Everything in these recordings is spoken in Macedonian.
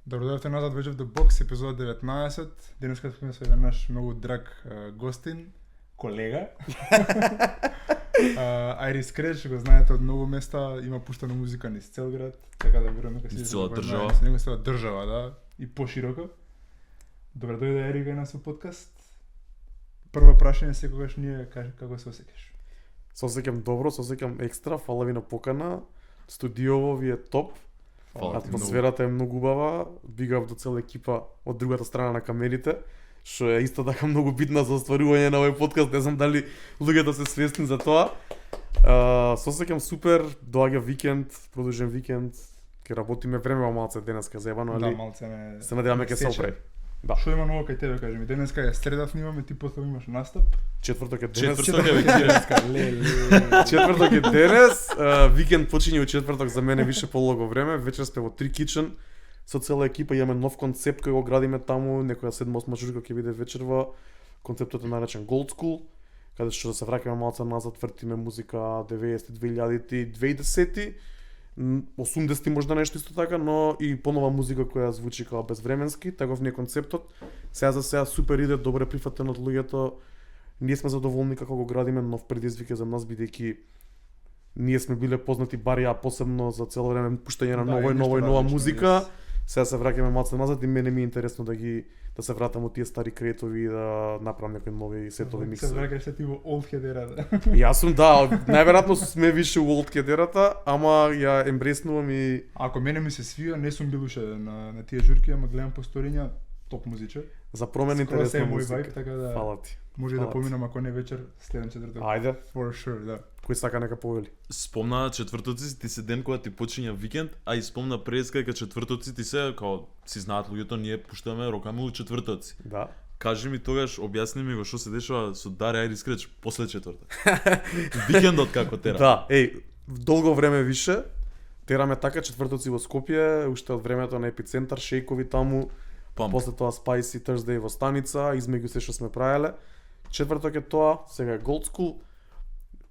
Добродојавте назад вече до Бокс, епизода 19. Денеска сме со наш многу драг гостин, колега. Айрис Креш, го знаете од многу места, има пуштена музика низ цел град, така да верувам дека низ цела држава. Низ цела држава, да, и пошироко. Добре дојде Ери кај нас во подкаст. Прво прашање секогаш ние како се осеќаш? Се осеќам добро, се осеќам екстра, фала ви на покана. Студиово ви е топ. Атмосферата е многу убава, бигав до цела екипа од другата страна на камерите, што е исто така многу битна за остварување на овој подкаст, не знам дали луѓето се свесни за тоа. Се осеќам супер, доаѓа викенд, продолжен викенд, ќе работиме време малце денеска заебано, али Да, малце не. се надеваме ќе се опре. Да. Што има ново кај тебе, кажи ми? Денеска е среда снимаме, ти после имаш настап. Четврток е денес. Четврток е денеска. Четврток е денес, викенд почине од четврток за мене више полого време, вечер сме во Три Kitchen со цела екипа, имаме нов концепт кој го градиме таму, некоја 7-8 журка ќе биде вечерва. Концептот е наречен Gold School, каде што се враќаме малце назад, вртиме музика 90-ти, 2000-ти, 2010-ти, 80-ти можда нешто исто така, но и понова музика која звучи како безвременски, таков не е концептот. Сега за сега супер иде, добре прифатен од луѓето. Ние сме задоволни како го градиме, нов предизвик е за нас бидејќи ние сме биле познати бар ја посебно за цело време пуштање на нова музика. Сега се враќаме малце назад и мене ми е интересно да се вратам од тие стари креатови и да направам некои нови сетови микси. Се враќаш се ти во Old Head ерата. Јас сум најверојатно сме више во Old Head ерата, ама ја ембреснувам и Ако мене ми се свија, не сум бил уште на тие журки, ама гледам по сториња, топ музиче. за промена интересна музика. Вајб, така да Фала ти. може да поминам ако не вечер, следен четврток. Ајде, For sure, да. кој сака нека повели. Спомна четвртоци ти се ден кога ти почиња викенд, а и спомна преска дека четвртоци ти се као си знаат луѓето ние пуштаме рокаме у четвртоци. Да. Кажи ми тогаш, објасни ми го што се дешава со Даре Айрис Креш после четврток. Викендот како тера. Да, долго време више тераме така четвртоци во Скопје, уште од времето на Епицентар, шејкови таму. После тоа Spicy Thursday во станица, измеѓу се што сме правеле. Четврток е тоа, сега е Gold School.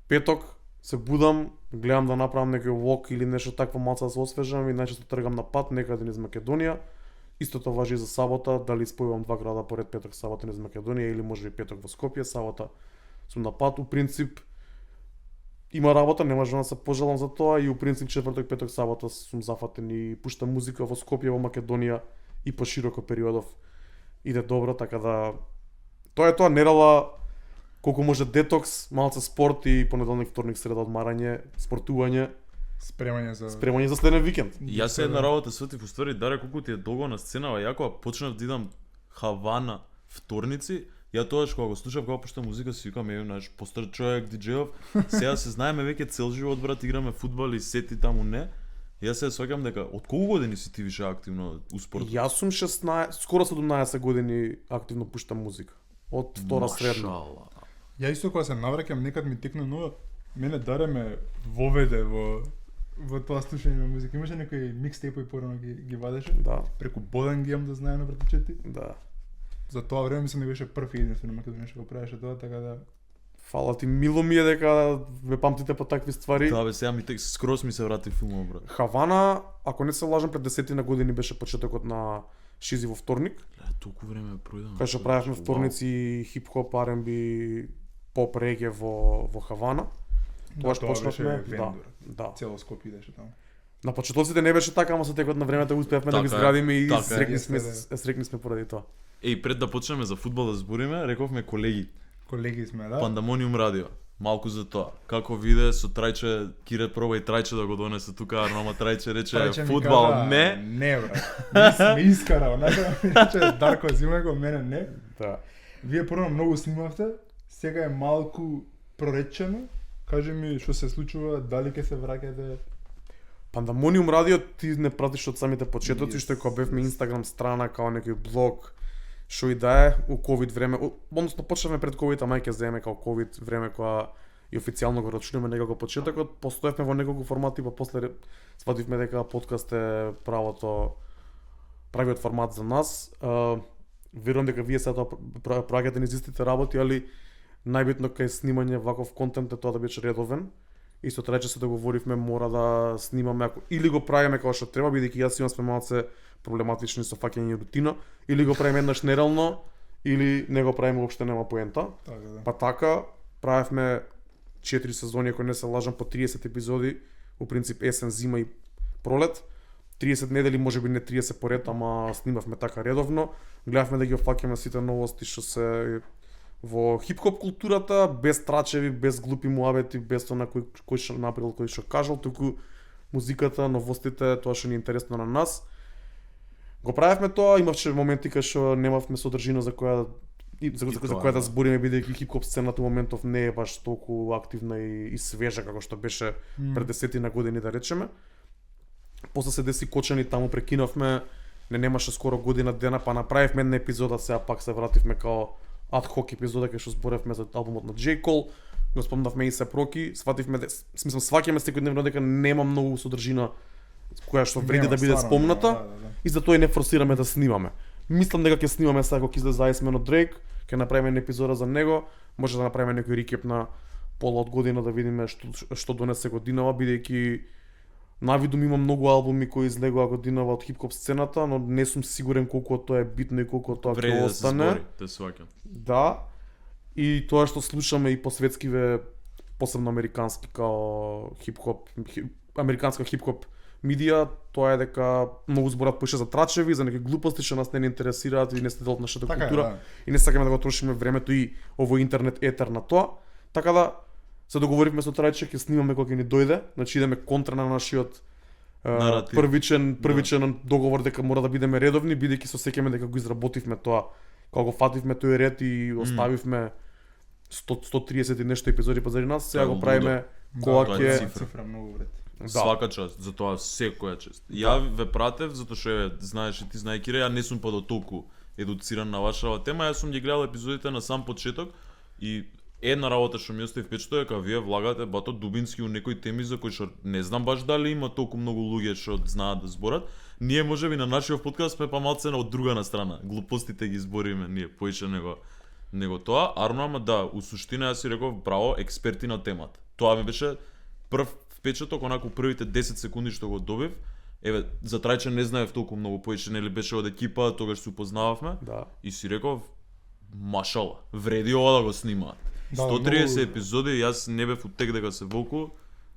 Петок се будам, гледам да направам некој walk или нешто такво малце да се освежам и најчесто тргам на пат некаде низ Македонија. Истото важи и за сабота, дали спојувам два града поред петок сабота низ Македонија или може и петок во Скопје, сабота сум на пат. У принцип има работа, не можам да се пожалам за тоа и у принцип четврток, петок, сабота сум зафатен и пуштам музика во Скопје, во Македонија и по широко периодов иде добро, така да тоа е тоа, недела колку може детокс, малце спорт и понеделник, вторник, среда одмарање, спортување, Спремање за следен викенд. Јас се една работа сватив уствари, Даре колку ти е долго на сценава, ја кога почнав да идам Хавана вторници, ја тогаш кога го слушав кога пушта музика си викам наш постар човек диџејов, сега се знаеме веќе цел живот брат, играме фудбал и сети таму не. Јас се сваќам дека од колку години си ти више активно у спортот? Јас сум 16, скоро 17 години активно пуштам музика. Од втора средна. Ја исто кога се навраќам, некад ми текна, но мене Даре ме воведе во тоа слушање на музика. Имаше некои микстейпови порано ги вадеше. Да. Преку Бодан ги имам да знае на братичети. Да. За тоа време мислам дека беше прв и единствен на Македонија што го правеше тоа, така да Фала ти, мило ми е дека ме памтите по такви ствари. Да бе, сега скрос ми се врати филмот брат. Хавана, ако не се лажам, пред 10 години беше почетокот на Шизи во вторник. Толку време пројдам. Кај што правевме вторници хип-хоп, R&B, поп, реге во Хавана. Тогаш почнавме, да. Цело Скопје идеше таму. На почетоците не беше така, ама со текот на времето успеавме да ги изградиме и срекни сме поради тоа. Пред да почнеме за фудбал да збориме, рековме колеги. Колеги сме, да. Пандамониум радио. Малку за тоа. Како виде со Трајче, Кире проба и Трајче да го донесе тука, ама Трајче рече фудбал не. Не брат. Ме искарал, рече Дарко Зимлего, мене не. Да. Вие прво многу снимавте, сега е малку проречено. Кажи ми што се случува, дали ќе се враќате? Пандамониум радио ти не пратиш од самите почетоци, што е кога бевме Инстаграм страна, као некој блог, што и да е, у ковид време, односно почнавме пред ковид, ама ќе земе као ковид време кога и официјално го рачунаме некако почетокот, постоевме во неколку формати, па после свативме дека подкаст е правиот формат за нас. Верувам дека вие сега праќате низ истите работи, али најбитно кај снимање ваков контент е тоа да биде редовен Исто така се договоривме мора да снимаме или го правиме како што треба, бидејќи јас имам малце проблематични со фаќање рутина, или го правиме еднаш нереално, или не го правиме уопште, нема поента. Така да. Па така правевме 4 сезони, ако не се лажам, по 30 епизоди, у принцип есен, зима и пролет. 30 недели, можеби не 30 поред, ама снимавме така редовно. Гледавме да ги офаќаме сите новости што се во хип-хоп културата, без трачеви, без глупи муабети, без тоа на кој што направил, кој што кажал, туку музиката, новостите, тоа што ни е интересно на нас. Го правевме тоа, имавче моменти кај што немавме содржина за која да збориме, бидејќи хип-хоп сцената во моментов не е баш толку активна и свежа како што беше пред 10 години, да речеме. После се деси Кочани, таму прекинавме, немаше скоро година дена, па направивме една епизода, сега пак се вративме као ад-хок епизода кај што зборевме за албумот на J. Cole, го спомнавме и се проки, свативме, смислам, сваќаме секојдневно дека нема многу содржина која што вреди да биде спомната, и затоа и не форсираме да снимаме. Мислам дека ќе снимаме сега кога излезе Iceman од Drake, ќе направиме една епизода за него, може да направиме некој рекеп на пола од година да видиме што донесе годинава, бидејќи навидум има многу албуми кои излегоа годинава од хип-хоп сцената, но не сум сигурен колку тоа е битно и колку тоа ќе остане. Те сваќам. Да. И тоа што слушаме и по светскиве, посебно американски као хип-хоп, американска хип-хоп медија, тоа е дека многу зборат поише за трачеви, за некои глупости што нас не интересираат и не сте дел од нашата култура, и не сакаме да го трошиме времето и овој интернет етер на тоа. Така да се договоривме со Трајче, ќе снимаме кога ќе ни дојде, значи идеме контра на нашиот првичен договор дека мора да бидеме редовни, бидејќи се сеќаме дека го изработивме тоа, кога го фативме тој ред и оставивме 130 и нешто епизоди позади нас, сега го правиме кога ќе цифра многу вред. Свака част, за тоа секоја част. Ја ве пратев затоа што знаеш и ти знае Кире, ја не сум па до толку едуциран на вашава тема, јас сум ги гледал епизодите на сам почеток и една работа што ми остави впечаток е дека вие влагате бато дубински у некои теми за кои што не знам баш дали има толку многу луѓе што знаат да зборат. Ние можеби на нашиот подкаст сме па малце од друга страна. Глупостите ги збориме ние поише него тоа. Арно, ама да, у суштина јас си реков браво, експерти на темата. Тоа ми беше прв впечаток, онаку првите 10 секунди што го добив. Еве, за Трајче не знаев толку многу поише, нели беше од екипа, тогаш се упознававме. Да. И си реков машала, вреди ова да го снимаат. 130 епизоди, јас не бев утек дека се волку.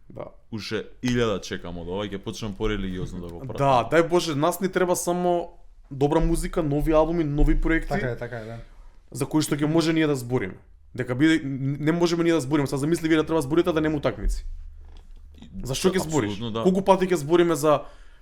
Да. Уште 1000 чекам од ова, ќе почнам порелигиозно да го пратам. Да, дај Боже, нас ни треба само добра музика, нови албуми, нови проекти. Така е, да. За кои што ќе може ние да збориме. Дека не можеме ние да збориме, сега замисли вие да треба зборите да нема утакмици. Зашто ќе збориш? Да. Колку пати ќе збориме за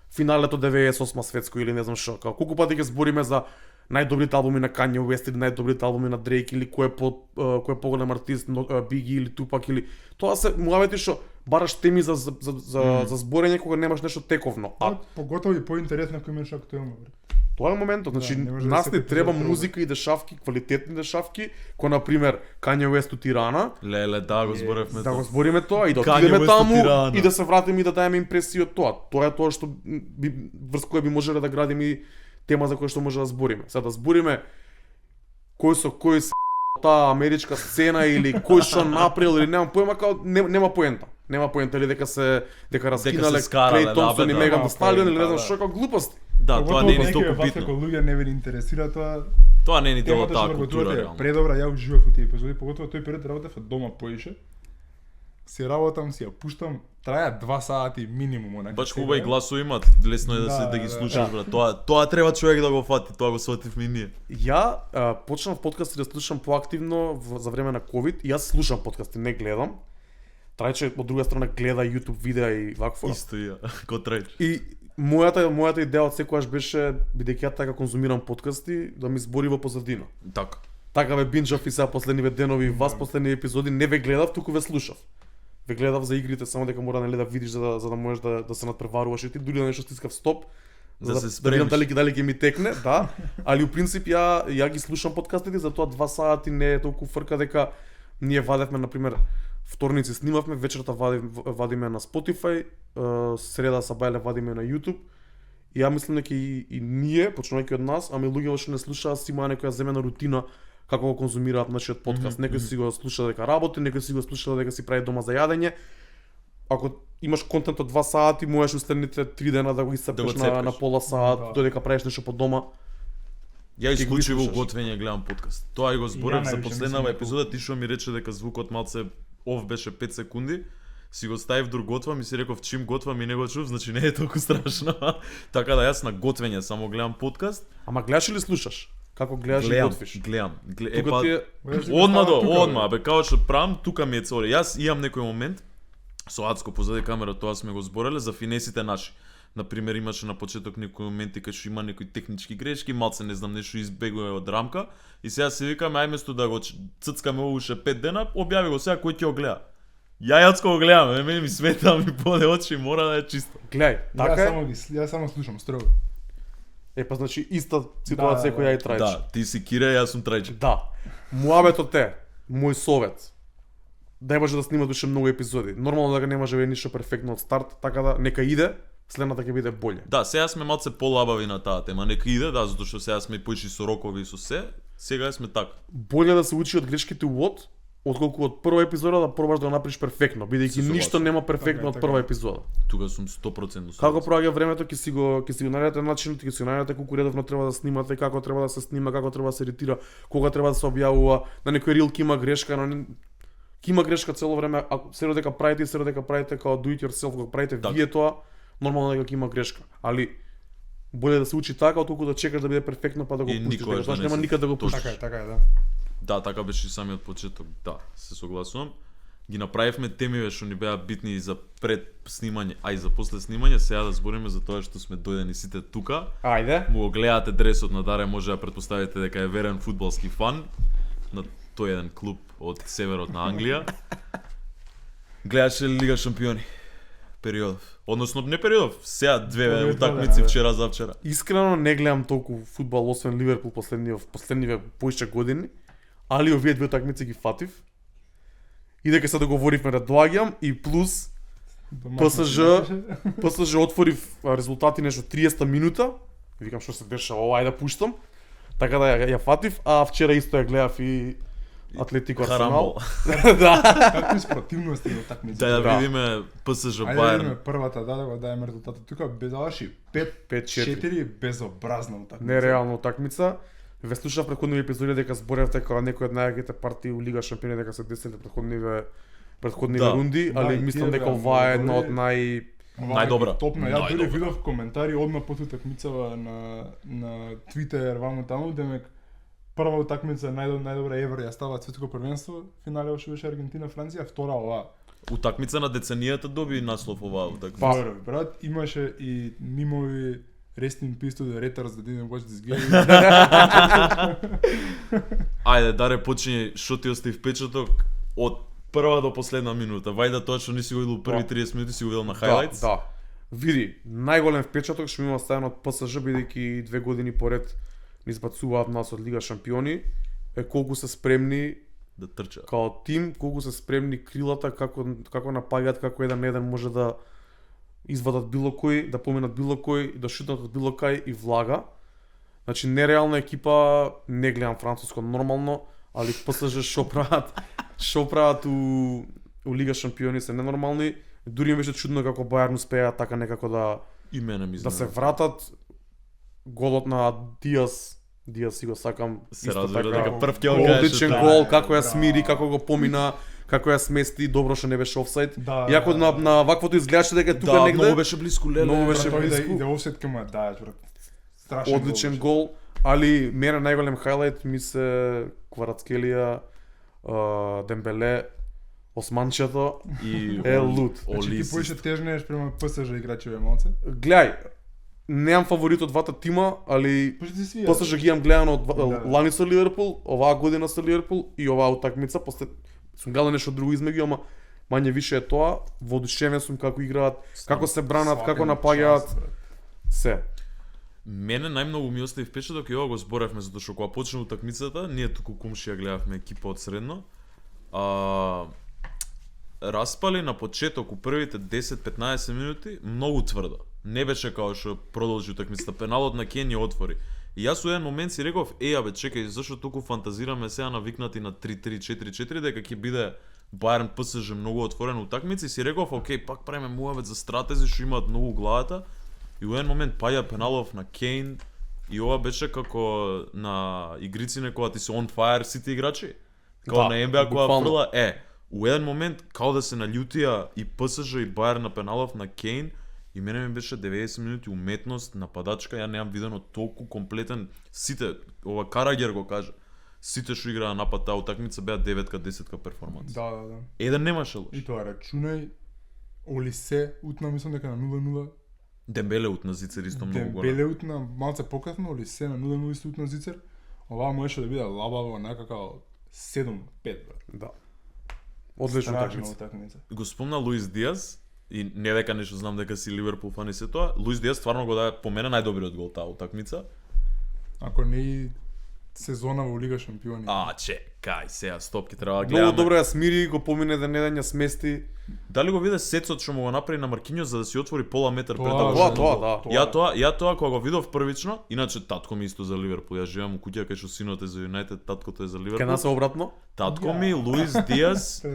финалето 98 светско или не знам што, колку пати ќе збориме за најдобрите албуми на Kanye West или најдобрите албуми на Drake или кој е поголем артист, Biggie или Tupac или тоа се муавети што бараш теми за зборење кога немаш нешто тековно. А поготово и поинтересно кој имаш актуелно. Тоа е моментот, значи нас не треба музика и дешавки, квалитетни дешавки, кој на пример Kanye West у Тирана. Леле, да го зборевме. Да го збориме тоа и да отидеме таму и да се вратиме и да даеме импресија од тоа. Тоа е тоа што врз кое би можеле да градиме и тема за која што може да збориме. Сега да збориме кој се таа америчка сцена или кој што направил или нема поема, нема поента. Нема поента или дека раскинале Клей Томпсон и Меган Тер Сталион или не знам што, како глупости. Да, тоа не е толку битно. Како луѓе не ви интересира тоа. Тоа не е ни дел од таа култура реално. Предобра, ја уживав во тие епизоди, поготово тој период работев од дома поише. Си работам, си ја пуштам, траја 2 сати минимум онака. Баш хубави гласови имат, лесно е да ги слушаш, брат. Тоа треба човек да го фати, тоа го свативме ние. Ја почнав подкасти да слушам поактивно за време на ковид и јас слушам подкасти, не гледам. Трајче од друга страна гледа YouTube видеа и вакво. Исто ја, ко Трајче. И мојата идеја од секогаш беше, бидејќи ја така конзумирам подкасти, да ми збори во позадина. Така ве бинџав и сега последниве денови, вас последни епизоди не ве гледав, туку ве слушав. Ве гледав за игрите, само дека мора да видиш за да можеш да се надпреваруваш и ти дури да нешто стискав стоп. Да се спремиш. Да видам дали ќе ми текне, да. Али у принцип ја ги слушам подкастите, затоа 2 сати не е толку фрка дека ние вадевме на пример вторници снимавме, вечерта вадиме на Spotify, среда сабајле вадиме на YouTube. И ја мислам дека и ние, почнувајќи од нас, ами луѓе што не слушаат си има некоја земена рутина како го конзумираат нашиот подкаст. Некој си го слуша дека работи, некој си го слуша дека си прави дома за јадење. ако имаш контент од 2 сати, можеш устаните 3 дена да го исцепиш на пола сат, Да. додека правиш нешто по дома. Ја Ти го исклучиво слушаш. готвење гледам подкаст. Тоа и го зборев за највише последнава мислам епизода, ти што ми рече дека звукот малце ов беше 5 секунди. Си го ставив дур готвам и си реков чим готвам и не го чув, значи не е толку страшно. Така да јас на готвење само гледам подкаст. Ама гледаш или слушаш? Како гледаш и готвиш? Гледам. Тука ти е Одма до, Тука, одма, бе, као што правам, тука ми е цели. Јас имам некој момент, со Ацко позади камера, тоа сме го збореле, за финесите наши. Например, имаше на почеток некои моменти кај што има некои технички грешки, малце не знам нешто избегува од рамка, и сега си викаме, ај место да го ццкаме уште 5 дена, објави го сега кој ќе го гледа. Јацко го гледам, мене ми смета, ми боде очи, мора да е чисто. Гледај, така е. Јас само слушам строго. Па значи иста ситуација која и трајче. Да, ти си Кире, јас сум Трајче. Да. Муабетот е, мој совет. Дај Боже да снимат уште многу епизоди. Нормално дека не може да биде ништо перфектно од старт, така да нека иде, следната ќе биде боле. Да, сега сме малце полабави на таа тема, нека иде, да, затоа што сега сме поишли со рокови и со се, сега сме така. Боле да се учи од грешките увод, отколку од прва епизода да пробаш да го направиш перфектно, бидејќи Се ништо согласувам. нема перфектно од Така е, прва така е. епизода. Тука сум 100% Како проаѓа времето, ќе си го најдете начинот, ќе си го најдете колку редовно треба да снимате, како треба да се снима, како треба да се едитира, кога треба да се објавува, на некој рил ќе има грешка, ќе има грешка цело време, ако се додека правите као do it yourself, го правите Так. вие тоа, нормално дека ќе има грешка, али боле да се учи така, отколку да чекаш да биде перфектно па да го И пуштиш, никогаш дека да не нема се никаде да го точно. пуштиш. Така е, да. Да, така беше и самиот почеток, да, се согласувам. Ги направивме темиве што ни беа битни и за пред снимање, а и за после снимање, сега да збориме за тоа што сме дојдени сите тука. Ајде. Му го гледате дресот на Даре, може да претпоставите дека е верен фудбалски фан на тој еден клуб од северот на Англија. Гледаше ли Лига шампиони? Периодов. Односно не периодов, сега две Тоа утакмици да. вчера за вчера. Искрено не гледам толку фудбал освен Ливерпул последниве поише години, али овие две утакмици ги фатив. И дека се договоривме да доаѓам и плюс ПСЖ отвори резултати нешто 30 минута. Викам што се дешава, ајде да пуштам. Така да ја фатив, а вчера исто ја гледав и Атлетико Арсенал. Харамбол. Да. Какви спротивности во такмици. Да Да. видиме ПСЖ Ајде да Бајерн. видиме првата, да го дајме резултатот. Тука без заврши 5-4. 5-4 безобразна утакмица. Нереална утакмица. Ве слушав претходни епизоди дека зборевте како некои од најаките партии у Лига шампиони дека се деселе претходниве Да. рунди, Да, али и мислам тие дека беа ова е една многу од нај Најдобра. Топна. Ја дури Најдобра. видов коментари одма по утакмицава на Твитер, ваму таму, демек прва утакмица најдобра евро ја става светско првенство, финале што беше Аргентина Франција, втора ова. Утакмица на деценијата доби наслов оваа утакмица. Па. Добро, брат, имаше и мимови Rest in peace to the Retards that didn't watch this game. Ајде, Даре, почињи, што ти остави впечаток од прва до последна минута. Вајда тоа што не си го видел први 30 минути, си го видел на хайлайтс. Да. Види, најголем впечаток што ми има оставен од ПСЖ бидејќи 2 години поред ни избацуваат нас од Лига шампиони, е колку се спремни Да трча. као тим, колку се спремни крилата, како напаѓаат, како еден на еден може да извадат било кој, да поминат било кој, да шутнат од било кај и влага. Значи нереална екипа, не гледам француско нормално, али ПСЖ што прават у Лига шампиони се ненормални. Дури ми беше чудно како Бајерн успеа така некако И мене ми да се изненада. вратат. Голот на Диас си го сакам Се исто разбира така. дека прв ќе го кажеш. Одличен тоа. гол, како ја смири, како го помина, како ја смести, добро што не беше офсайд. Да, Иако на ваквото изгледаше дека е тука Да, негде. многу беше блиску, леле. Многу беше Тој близко. да офсет кема дајаш, брат. Страшен Одличен беше. гол, али мене најголем хайлайт ми се Кварацкелија, Дембеле, Османчето И е луд. Значи ти Олиси. поише тежнееш према ПСЖ играчи малце. Гледај, немам фаворит од двата тима, али Пошто ти свија. ПСЖ ги имам гледано од Да. лани со Ливерпул, оваа година со Ливерпул и оваа утакмица, после сум гледал нешто друго измеѓу, ама мање више е тоа, воодушевен сум како играат, како се бранат, како напаѓаат, се. Мене најмногу ми остави впечаток и ова го зборевме затоа што кога почна утакмицата, ние туку комшија гледавме екипа од средно. Распали на почеток у првите 10-15 минути многу тврдо. Не беше као што продолжи утакмицата. Пеналот на Кен ја отвори. И јас у еден момент си реков, абе чекај, зашто толку фантазираме сега навикнати на 3-3-4-4 дека ќе биде Бајерн ПСЖ многу отворена утакмица и си реков, окей, пак правиме муавет за стратези што имаат многу главата. И у еден момент паѓа пеналов на Кейн и ова беше како на игрици кога ти се on fire сите играчи. Као на НБА кога фрла, у еден момент као да се наљутија и ПСЖ и Бајерн на пеналов на Кейн и мене ми беше 90 минути уметност, нападачка, ја немам видено толку комплетен сите, ова Карагер го кажа. Сите што играа напад таа утакмица беа 9-10 перформанс. Да. Еден немаше лош. И тоа рачунај Олисе утна мислам дека на 0-0. Дембеле утна Зицер исто многу голем. Дембеле утна малце покасно, Олисе на 0-0 исто утна Зицер. Ова можеше да биде лабаво некака 7-5 брат. Да. Одлична утакмица. Го спомна Луис Диаз и не дека нешто знам дека си Ливерпул фан и се тоа. Луис Диаз стварно го даде по мене најдобриот гол таа утакмица. Ако не и сезона во Лига Шампиони. Чекај, сега стоп, ки треба да гледаме. Многу добро ја смири, го помине да не ја смести. Дали го виде сецот што му го направи на Маркиньос за да си отвори пола метар пред Тоа. Ја тоа кога го видов првично, иначе татко ми исто за Ливерпул. Ја живеам у куќа кај што синот е за Юнајтед, таткото е за Ливерпул. Ке нас обратно? Татко ми Луис Диаз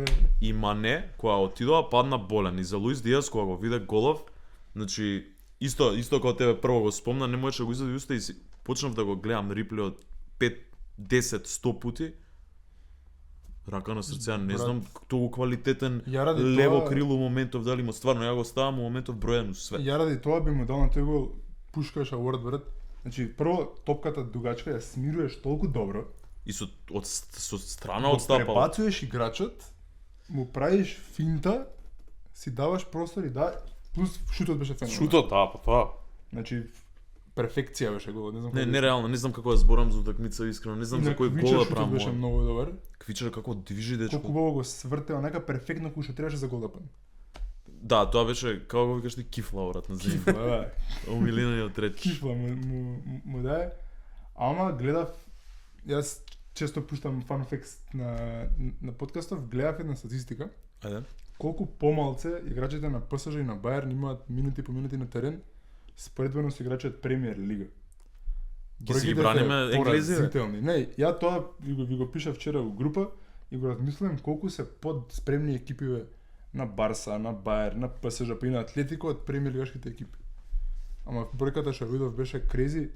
и Мане кога отидоа падна болен и за Луис Диаз кога го виде голов, значи исто кога тебе прво го спомна, не можеше да го изади уста и си почнав да го гледам реплеот 5, 10, 100 пати. Рака на срце, не знам толку квалитетен лево крило моментов дали му стварно ја го ставам моментов бројен у свет. Ја ради тоа би му дал на тој гол пушкаш award брат. Значи прво топката дугачка ја смируваш толку добро и со страна од стапал. Пребацуваш играчот, му правиш финта, си даваш простор и плюс шутот беше феноменален. Шутот, тоа. Значи перфекција беше гол, не знам. Не реално, не знам како да зборам за утакмица искрено, не знам за кој гол да правам. Беше многу добар. Квичер како движи дечко. Колку убаво го свртеа, нека перфектно кој што требаше за гол да падне. Да, тоа беше како го викаш ти кифла врат на земја. Кифла, да. Омилениот реч. Кифла му даде. Ама гледав, јас често пуштам fun facts на подкастов, гледав една статистика. Ајде. Колку помалце играчите на ПСЖ и на Бајерн имаат минути по минути на терен споредбено со играчи од Премиер Лига. Ги си браниме енглези. Не, ја тоа ви го пишав вчера во група и го размислувам колку се подспремни екипиве на Барса, на Бајер, на ПСЖ, па и на Атлетико од премиерлигашките екипи. Ама бројката што видов беше крези.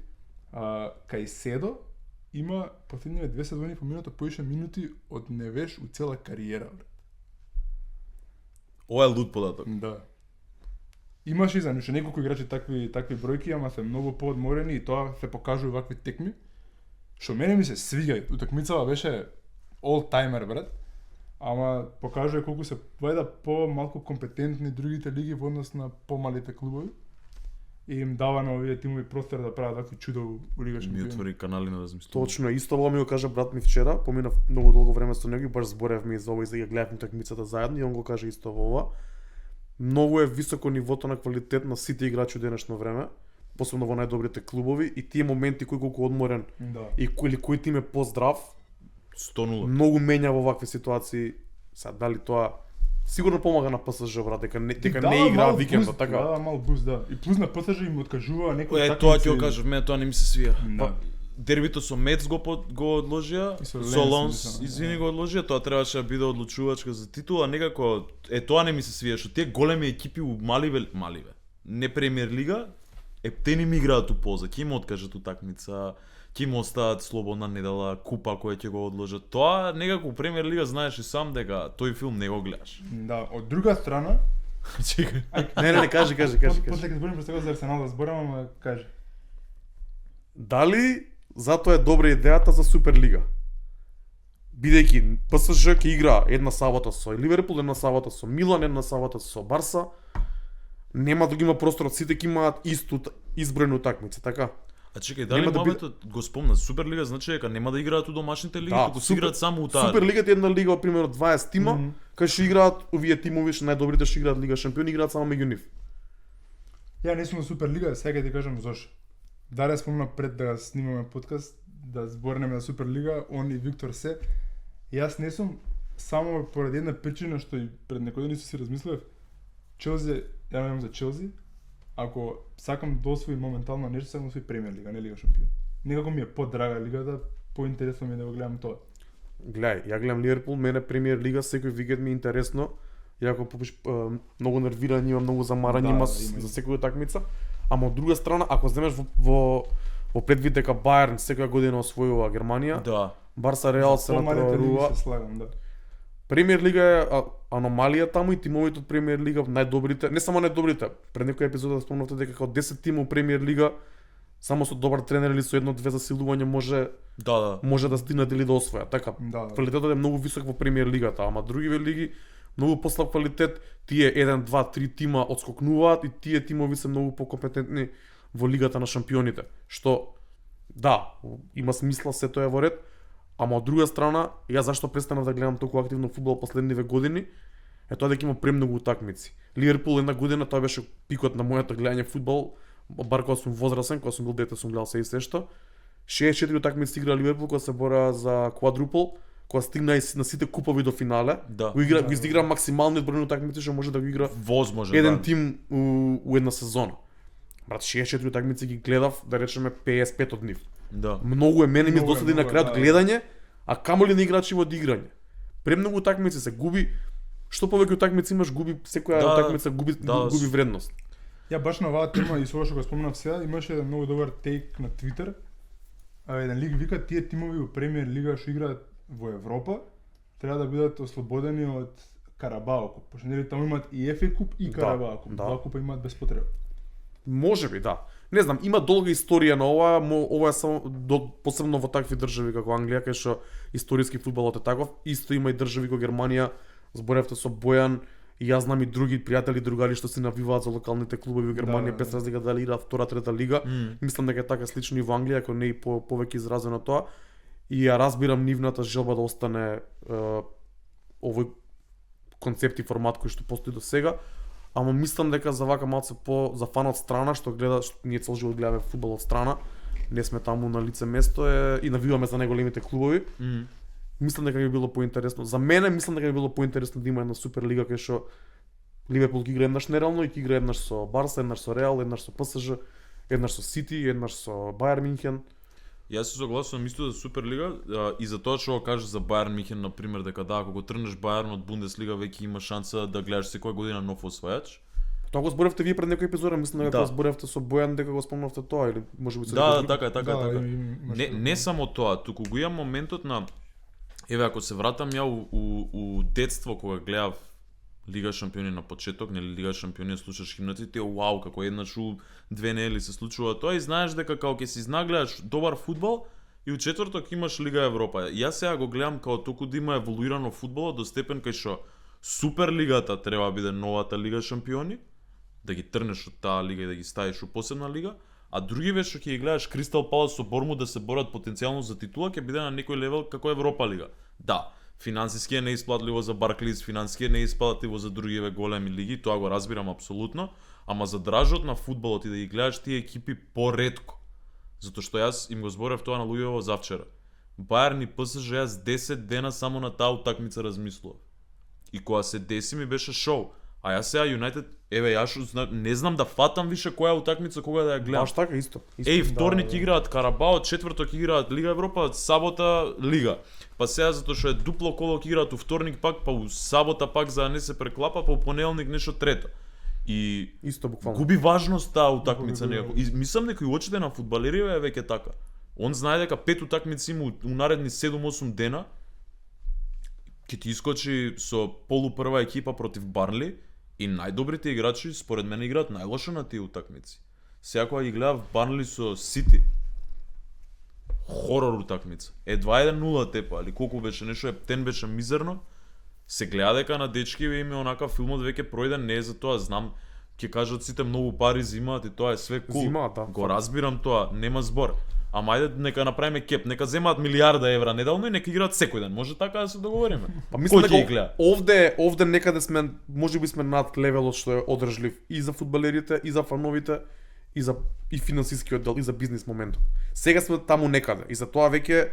Кајседо има последниве 2 сезони по минута поише минути од Невеш у цела кариера. Ова е луд податок. Да. Имаше и за неколку играчи такви бројки, ама се многу поодморени и тоа се покажува вакви текми. Што мене ми се свига, утакмицава беше all timer брат. Ама покажува колку се вајда по-малку компетентни другите лиги во однос на помалите клубови. И им дава на овие тимови простор да прават такви чуда у Лига Шампиони. Ми отвори канали на размислување. Точно, исто ова ми го кажа брат ми вчера, поминав многу долго време со него и баш зборевме и за ова и за ја гледавме утакмицата заедно и он го каже исто во ова. Многу е високо нивото на квалитет на сите играчи од денешно време, посебно во најдобрите клубови и тие моменти кои колку одморен и кој тим е поздрав, 100-0. Многу менја во вакви ситуации. Сега дали тоа сигурно помага на ПСЖ брат, дека не игра викендот, така. Да, мал буст, да. И плюс на ПСЖ им откажува некои такви. Тоа ќе го кажав, мене тоа не ми се свија. Да. Дербито со Мец го одложија, со Лонс, извини, го одложија, тоа требаше да биде одлучувачка за титула, некако тоа не ми се свија, што тие големи екипи у маливе, не Премиер Лига, те не ми играат у полза, ќе им откажат утакмица, ќе им остават слободна недела, купа која ќе го одложат. Тоа некако у Премиер Лига знаеш и сам дека тој филм не го гледаш. Да, од друга страна, чекај. Не, кажи. После ќе зборим про сега за Арсенал, да зборам, ама кажи. Дали затоа е добра идејата за Суперлига? Бидејќи ПСЖ ќе игра една сабота со Ливерпул, една сабота со Милан, една сабота со Барса, нема да ги има простор од сите ќе имаат исту изброени утакмици, така? А чекај, дали мамето го спомна, Суперлига значи дека нема да играат у домашните лиги, туку си играат само у таа. Суперлигата е една лига, примерно 20 тима, кај што играат овие тимови што најдобрите што играат Лига Шампиони, играат само меѓу нив. Ја не сум на Суперлига, сега ќе ти кажам зошто. Даре спомна пред да снимаме подкаст, да зборнеме за Суперлига, он и Виктор се. Јас не сум само поради една причина што и пред некој ден си размислев. Челси, ја немам за Челси. Ако сакам да освои моментално нешто, сакам да освои Премиер Лига, не Лига Шампиони. Некако ми е подрага лигата, поинтересно ми е да го гледам тоа. Гледај, ја гледам Ливерпул, мене премиер лига секој викенд ми е интересно. Иако многу нервирање има, многу замарање Да, има има. за секоја такмица. Ама од друга страна, ако земеш во предвид дека Баерн секоја година освојува Германија, Да. Барса Реал се Помалите лиги натпреварува. се слагам, да. Премиер лига е аномалија таму и тимовите од премиер лига најдобрите, не само најдобрите. Пред некоја епизода спомнавте дека како 10 тима во премиер лига само со добар тренер или со едно-две засилување може да стигнат или да освојат. Така, Да, да. квалитетот е многу висок во премиер лигата, ама другиве лиги многу послаб квалитет, тие 1, 2, 3 тима одскокнуваат и тие тимови се многу покомпетентни во лигата на шампионите. Што да, има смисла се тоа е во ред, ама од друга страна, ја зашто престанав да гледам толку активно фудбал последниве години, е тоа дека има премногу утакмици. Ливерпул една година тоа беше пикот на моето гледање фудбал, бар кога сум возрасен, кога сум бил дете сум гледал се и се што. 64 утакмици игра Ливерпул кога се бора за квадрупол, кога стигна и на сите купови до финале. Да. Го изигра максималниот број на утакмици што може да го игра Возможно, еден да. тим у една сезона. Брат, 64 утакмици ги гледав, да речеме 55 од нив. Да. Многу е, мене ми Многу е, досади на многу е, крајот да. гледање, а камоли на играчи во одиграње. Премногу утакмици се губи. Што повеќе утакмици имаш, губи секоја Да, утакмица да. губи вредност. Ја баш на оваа тема и со што го спомнав сега, имаше еден многу добар тейк на Твитер. Еден лик вика тие тимови во премиер лига што играат во Европа треба да бидат ослободени од Карабао куп. Пошто нели таму имаат и ЕФ куп и Да, Карабао куп. да. Два купа имаат без потреба. Можеби, да. Не знам, има долга историја на ова, ова е само посебно во такви држави како Англија, кај што историски фудбалот е таков. Исто има и држави како Германија, зборевте со Бојан, и јас знам и други пријатели, другари што се навиваат за локалните клубови во Германија, Да, без да. разлика дали играат втора, трета лига. Мислам дека е така слично и во Англија, ако не и повеќе изразено тоа. И ја разбирам нивната желба да остане овој концепт и формат кој што постои до сега. Ама мислам дека за вака малце за фан од страна, што гледа, што ние цел живот гледаме фудбал од страна, не сме таму на лице место и навиваме за најголемите клубови. Мислам дека би било поинтересно. За мене мислам дека би било поинтересно да има една суперлига кај што Ливерпул ќе игра еднаш нереално и ќе игра еднаш со Барса, еднаш со Реал, еднаш со ПСЖ, еднаш со Сити, еднаш со Бајер Минхен. Јас се согласувам исто за Суперлига и за тоа што го кажеш за Бајерн Михен на пример, дека да, ако го тргнеш Бајерн од Бундеслига веќе има шанса да гледаш секоја година нов освојач. Тоа го зборевте вие пред некој епизода, мислам дека Да. го зборевте со Бојан дека го спомнавте тоа или можеби со Да, некој друг. така е, така е, така. имаш Не само тоа, туку го имам моментот на еве ако се вратам ја у детство кога гледав Лига шампиони на почеток, нели Лига шампиони слушаш химната ти вау како еднаш у 2 недели се случува тоа и знаеш дека како ќе си изнагледаш добар фудбал и у четврток имаш Лига Европа. Јас сега го гледам како толку да има еволуирано фудбалот до степен кај што Суперлигата треба да биде новата Лига шампиони, да ги трнеш од таа лига и да ги ставиш у посебна лига, а други веш што ќе ги гледаш Кристал Палас со Бормут да се борат потенцијално за титула, ќе биде на некој левел како Европа лига. Да, финансиски е неисплатливо за Барклис, финансиски е неисплатливо за другиве големи лиги, тоа го разбирам апсолутно, ама за дражот на фудбалот и да ги гледаш тие екипи поретко. Затоа што јас им го зборев тоа на луѓето завчера. Бајерн и ПСЖ јас 10 дена само на таа утакмица размислував. И кога се деси ми беше шоу. А јас сега Юнайтед, еве јас не знам да фатам више која утакмица кога да ја гледам. Баш така исто. Еј, вторник да. играат Карабао, четврток играат Лига Европа, сабота Лига. Па сега затоа што е дупло коло ќе играат у вторник пак, па у сабота пак за да не се преклапа, па у понеделник нешто трето. И Исто буквално. губи важност таа утакмица Губи некако. И мислам дека и очите на фудбалериве е веќе така. Он знае дека 5 утакмици има у наредни 7-8 дена. Ќе ти искочи со полупрва екипа против Барнли и најдобрите играчи според мене играат најлошо на тие утакмици. Сега кога ги гледав Барнли со Сити, хорор утакмица. Едва 1-0 тепа, али колку беше нешто, ептен беше мизерно. Се гледа дека на дечкиве им е онака филмот веќе пројден, не е за тоа, знам, ќе кажат сите многу пари зимаат и тоа е све кул. Зимаат, да. Го разбирам тоа, нема збор. Ама ајде нека направиме кеп, нека земаат милиарда евра неделно и нека играат секој ден. Може така да се договориме. Па мислам Кој ќе ги дека гледа? овде некаде сме, можеби сме над левелот што е одржлив и за фудбалерите, и за фановите, и финансискиот дел, и за бизнис моментот. Сега сме таму некаде и за тоа веќе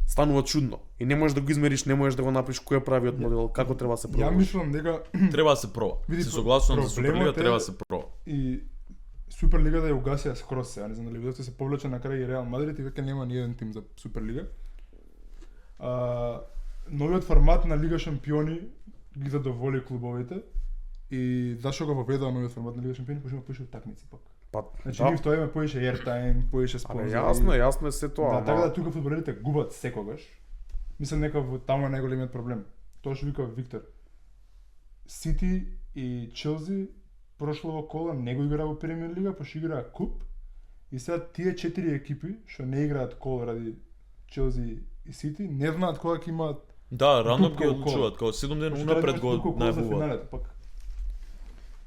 станува чудно. И не можеш да го измериш, не можеш да го направиш кој е правиот модел, како треба да се Ја пробува. мислам дека Треба да се проба. Види, Се согласувам за проблемот Суперлига, е- треба да се проба. и Суперлигата ја угасија скроз сега, не знам дали видовте се повлече на крај и Реал Мадрид и веќе нема ни еден тим за Суперлига. Новиот формат на Лига Шампиони ги задоволи клубовите и зашо го победува новиот формат на Лига Шампиони, пошто има поише утакмици пак. Па, Значи нив тоа има поише airtime, поише спонзори. јасно е се тоа. Да, така да тука фудбалерите губат секогаш. Мислам дека таму е најголемиот проблем. Тоа што вика Виктор. Сити и Челси прошло кола не го играа во Премиер лига, пошто играа куп. И сега тие 4 екипи што не играат кол ради Челси и Сити, не знаат кога ќе имаат Да, рандом Дупка ги во кола. одлучуваат, као 7 дена Пошто унапред треба го да имаш за најавуваат. финалето пак.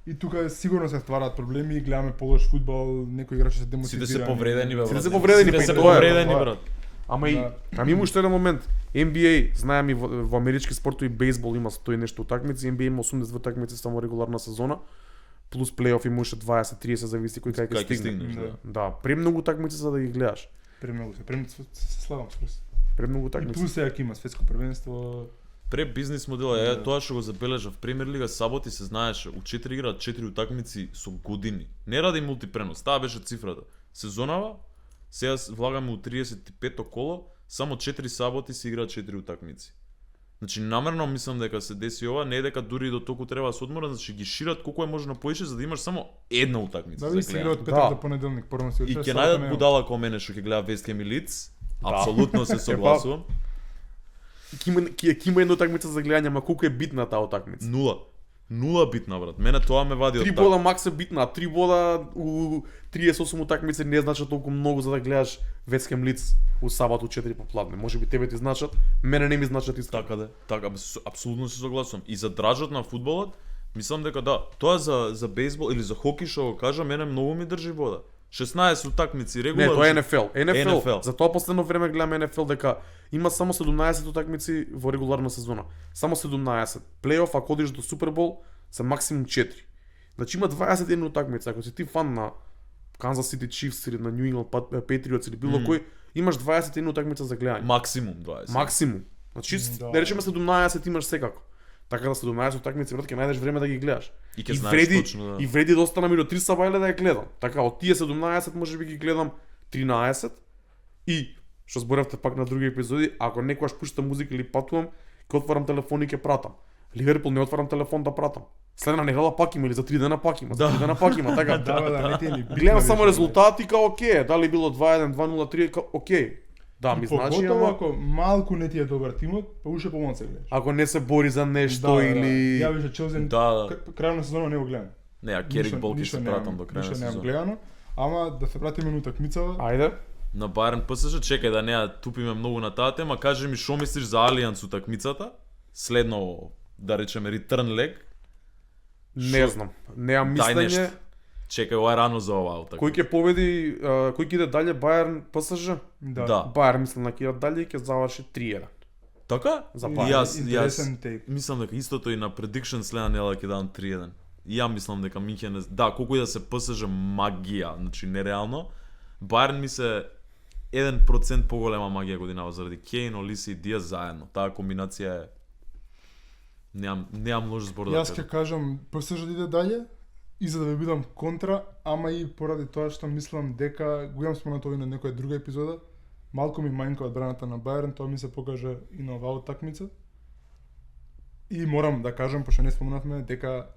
И тука сигурно се ствараат проблеми, гледаме полош фудбал, некои играчи се демотивирани. Сите се повредени, бе. Сите брат. се повредени, Сите па и се тоа е, повредени, тоа е. брат. Ама и Да. има уште еден момент. NBA, знаем и во амерички спортови бейсбол има 100 и нешто утакмици, NBA има 80 утакмици само регуларна сезона, плюс плейоф има уште 20-30 зависи кој кај ќе Кај ќе стигне. стигнеш, Да. да. Да, премногу утакмици за да ги гледаш. Премногу се славам скрос. Премногу И утакмици. плюс сега ќе има светско првенство. Пре бизнис модела, Да. тоа што го забележав в Премиер лига саботи се знаеше, у 4 играат 4 утакмици со години. Не ради мултипренос, таа беше цифрата. Сезонава, сега влагаме у 35-то коло, само 4 саботи се играат 4 утакмици. Значи намерно мислам дека се деси ова, не е дека дури и до толку треба да се одмора, значи ги шират колку е можно поише за да имаш само една утакмица Да, за ви се игра од гледање. петок Да. до понеделник, порано се И утре, ќе сабота најдат нема. будала како мене што ќе гледа Вест Хем и Лиц. Апсолутно се согласувам. Ќе има една утакмица за гледање, ама колку е битна таа утакмица? Нула битна, брат. Мене тоа ме вади од 3 бода макс е битна, а 3 бода у 38 утакмици не значат толку многу за да гледаш Вестхем Лиц у саботу 4 попладне. Можеби тебе ти значат, мене не ми значат исто. Така да, така апсолутно се согласувам. И за дражот на фудбалот, мислам дека да, тоа за бейсбол или за хоки што го кажа, мене многу ми држи вода. 16 утакмици Не, регуларно. тоа е NFL. NFL. NFL. За тоа последно време гледам NFL дека има само 17 утакмици во регуларна сезона. Само 17. Плейоф ако одиш до Супербол се максимум 4. Значи има 21 утакмици. Ако си ти фан на Kansas City Chiefs или на New England Patriots или било кој, имаш 21 утакмица за гледање. Максимум 20. Максимум. Значи, Да. да речеме 17 имаш секако. Така да 17 утакмици брат ќе најдеш време да ги гледаш. И ќе знаеш точно да. И вреди да останам и до 3 сабајле да ја гледам. Така од тие 17 можеби ги гледам 13 и што зборевте пак на други епизоди, ако некогаш пуштам музика или патувам, ќе отварам телефон и ќе пратам. Ливерпул не отварам телефон да пратам. Следна недела пак има или за 3 дена пак има, за 3 дена пак има, така. Да, не ти е ни битно. Гледам само веќе. резултати као окей, дали било 2-1, 2-0, 3, као окей. Да, ми значи, Поготово ама ако малку не ти е добар тимот, па уште помалку се гледаш. ако не се бори за нешто Да, или Ја више Челси Да. крај на сезона не го гледам. Не, а Керик Ништо- Болки ништо се немам- пратам до крај на ништо немам сезона. гледано, ама да се вратиме на утакмицава. Ајде. На Бајерн ПСЖ, чекај да не ја тупиме многу на таа тема, кажи ми што мислиш за Алијанс утакмицата? Следно, да речеме, return leg. Не знам. Неам Дај мислење. нешто. Чекај, ова е рано за оваа утакмица. Кој ќе победи, кој ќе иде дале Бајерн ПСЖ? Да. Бајерн мислам дека ќе иде дале и ќе заврши 3-1. Така? За И Бајерн. Интересен тейк. мислам дека истото и на prediction следна недела ќе дадам 3-1. И ја мислам дека Минхен е... Да, колку и да се ПСЖ магија, значи нереално. Бајерн ми се 1% поголема магија годинава заради Кейн, Олиси и Диаз заедно. Таа комбинација е Немам лош збор да Јас ќе кажам ПСЖ да иде дале и за да ви бидам контра, ама и поради тоа што мислам дека го имам спомнато и на некоја друга епизода, малку ми мајнка одбраната на Бајерн, тоа ми се покажа и на оваа утакмица. И морам да кажам, пошто не спомнавме, дека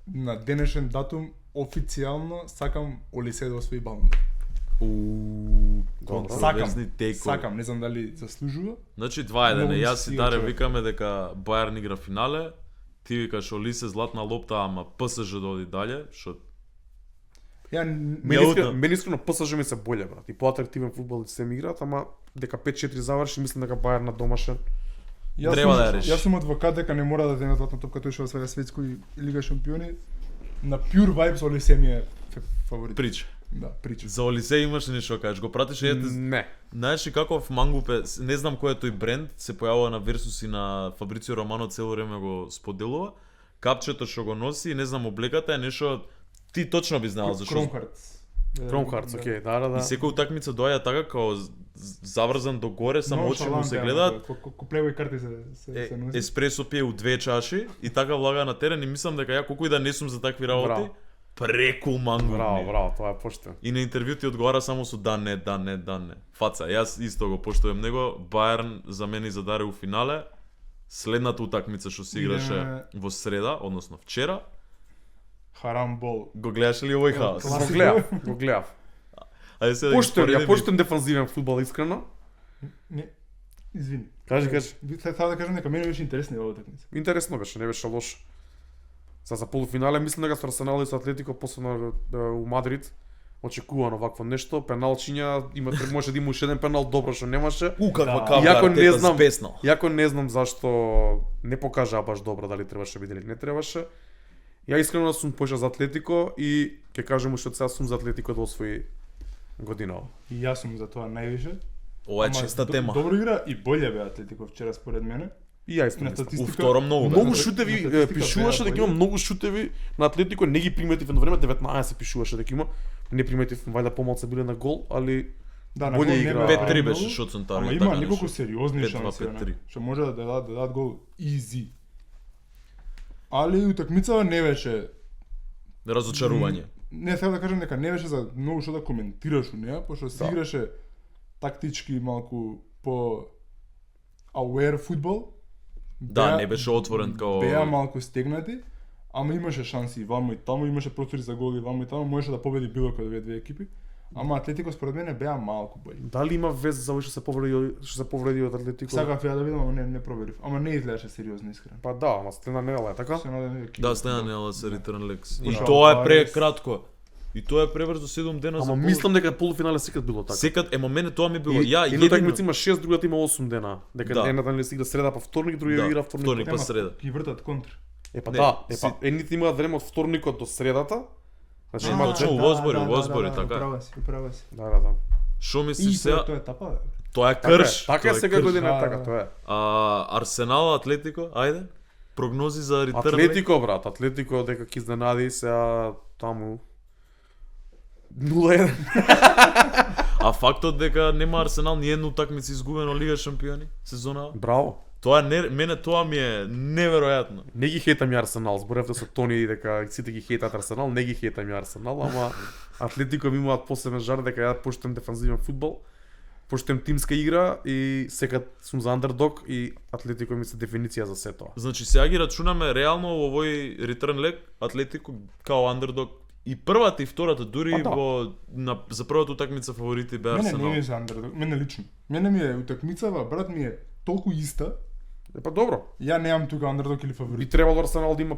на денешен датум официјално сакам Олисе да освои балон. контровезни тејкови. Сакам, не знам дали заслужува. Значи 2-1, Многу ми јас се и стига Даре човек. викаме дека Бајерн игра финале, ти викаш Олисе златна лопта, ама ПСЖ да оди дале, што Ја Мене искрено ПСЖ ми се боле брат. И поатрактивен фудбал се ми играат, ама дека 5-4 заврши, мислам дека Бајерн на домашен. Треба да ја реши. Јас сум адвокат дека не мора да земе златна топка тој што осваја светско и Лига шампиони. На pure vibes Олисе ми е фаворит. прича. Да, прича. За Олисе имаш ли нешто да кажеш? Го пратиш ете, Не. знаеш ли каков мангупе, не знам кој е тој бренд, се појавува на Versus и на Фабрицио Романо цело време го споделува. Капчето што го носи и не знам облеката е нешто ти точно би знаел зашто. Кромхардс. Кромхардс, окей, да. И секоја утакмица доаѓа така као заврзан до горе, само очи му се гледаат. Ко плевој карти се носи. Еспресо пие у 2 чаши и така влага на терен и мислам дека ја колку и да не сум за такви работи, Браво. преку мангу. Браво, тоа е поштено. И на интервју ти одговара само со да, не. Фаца, јас исто го поштувам него. Бајерн за мене задаре у финале. Следната утакмица што се играше во среда, односно вчера. Харам бол. Го гледаш ли овој хаос? Го гледав. Ајде се да Поштен, поштен дефанзивен фудбал искрено. Не, извини. Кажи. Сакам да кажам дека мене беше интересна оваа утакмица. Интересно беше, не беше лошо. За полуфинале мислам дека со Арсенал и со Атлетико посебно у Мадрид очекувано вакво нешто, пеналчиња, може да има уште еден пенал, добро што немаше. Каква капла, Јако не знам зашто не покажа баш добро дали требаше биде или не требаше. Ја искрено сум поша за Атлетико и ќе кажам уште сега сум за Атлетико да освои годинава. И јас сум за тоа највише. Ова е честа тема. Добро игра и боле бе Атлетико вчера според мене. И ја исто На мислам. статистика. У второ многу бе. Многу шутеви пишуваше дека има многу шутеви на Атлетико, не ги приметив едно време 19 пишуваше дека има. Не приметив, вајда помалку биле на гол, али Да, на боле гол игра. нема 5-3 многу, беше шот центар. Ама има неколку сериозни шанси, 5-2-5-3. што може да дадат гол easy. Али утакмицава не беше Разочарување. Не сега да кажам дека не беше за многу што да коментираш у неа, пошто се играше тактички малку по aware фудбал. Да, не беше отворен као Беа малку стегнати, ама имаше шанси и вамо и таму, имаше простори за гол и вамо и таму, можеше да победи било кој од овие две екипи. Ама Атлетико според мене беа малку бољи. Дали има веза за овој што се повреди од Атлетико? Сакав ја да видам, ама не проверив. Ама не изгледаше сериозно искрено. Па да, ама следна недела е така? Се надевам дека Да, следна се return legs. И Уште тоа е Алварес. прекратко. И тоа е преврзо 7 дена за Ама мислам дека полуфинале секад било така. Секад, мене тоа ми било. И Ја едно такмица има 6, другата има 8 дена. Дека Да. едната не се игра среда па вторник, другиот игра вторник. вторник па среда. Ги вртат контр. Епа Не, да, си- едните имаат време од вторникот до средата. Значи имаат точно. Возбори, така е. Управа си. Да. Шо И мислиш сега? тоа е тапа, бе. Тоа е крш. Така е Тоа сега крш. година Да, е така, да. тоа е. Арсенал, Атлетико, ајде. Прогнози за return leg? Атлетико брат, Атлетико дека ќе изненади сега таму 0-1. А фактот дека нема Арсенал ни една утакмица изгубено Лига шампиони сезона. Браво. Тоа мене тоа ми е неверојатно. Не ги хейтам ја Арсенал, зборевте со Тони дека сите ги хейтат Арсенал, не ги хейтам ја Арсенал, ама Атлетико ми имаат посебен жар дека ја поштем дефанзивен фудбал, поштем тимска игра и секад сум за андердог и Атлетико ми се дефиниција за се тоа. Значи сега ги рачунаме реално во овој return leg Атлетико као андердог и првата и втората дури Па да. за првата утакмица фаворити беа Мене Арсенал. не е за андердог, мене лично. Мене ми е утакмицава, брат ми е толку иста. Епа добро. Ја немам тука андердог или Би фаворит. требало Арсенал да има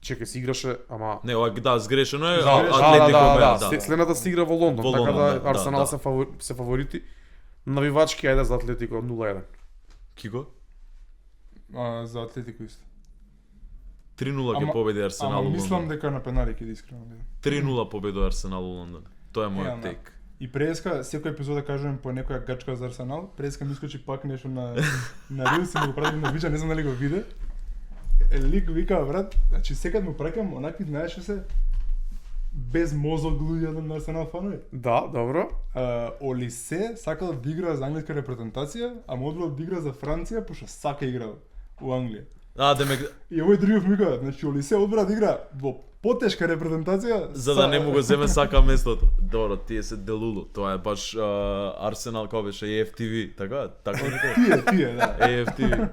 чекај се играше, ама Не, ова да, сгрешено е, Да, Атлетико беа, да. Следната се игра во Лондон, Во така Лондон, да да, Арсенал да. се фаворити. Навивачки ајде за Атлетико 0-1. Киго? За Атлетико исто. 3-0 ќе Ама- победи Арсенал Ама у мислам Лондон. дека на пенали ќе да искрено бидам. 3-0 победи Арсенал у Лондон. Тоа е мојот Ја, тек. И преска секој епизода кажувам по некоја гачка за Арсенал, преска ми искочи пак нешто на Рилс и ми го пратив на Вича, не знам дали го виде. Лик вика брат, значи секад му праќам онакви знаеш се без мозок луѓе на Арсенал фанови. Да, добро. Олисе сакал да игра за англиска репрезентација, ама одбрал да игра за Франција, пошто сака игра у Англија. Демек, И овој другиот ми вика, значи Олисе одбра да игра во потешка репрезентација за да не му го земе сака местото. Добро, тие се делуло. Тоа е баш Арсенал као беше EFTV, така? Така некој? Тие, да. EFTV.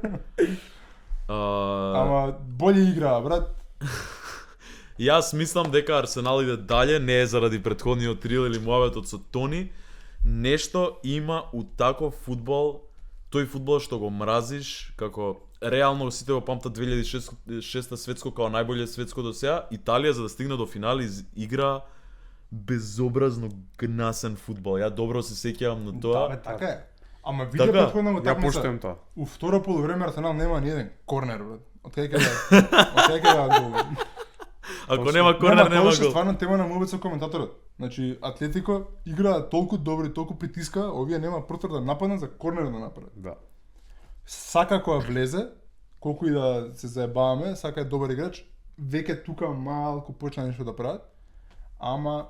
Ама боле игра, брат. Јас мислам дека Арсенал иде дале, не е заради претходниот рил или муабетот со Тони. Нешто има у таков фудбал, тој фудбал што го мразиш, како реално сите го памтат 2006 светско као најболе светско до сега. Италија за да стигне до финали игра безобразно гнасен фудбал. Ја добро се сеќавам на Да, тоа. бе, така е. Ама виде Така, претходна Ја утакмица. поштуем тоа. У второ полувреме Арсенал нема ни еден корнер, брат. Од кај ќе да гол. Ако нема корнер, нема Тоа е гол. стварно тема на мовет со коментаторот. Значи Атлетико игра толку добри, толку притиска, овие нема простор да нападнат за корнер да направат. Да. Сака кога влезе, колку и да се заебаваме, сака е добар играч, веќе тука малку почна нешто да прават, ама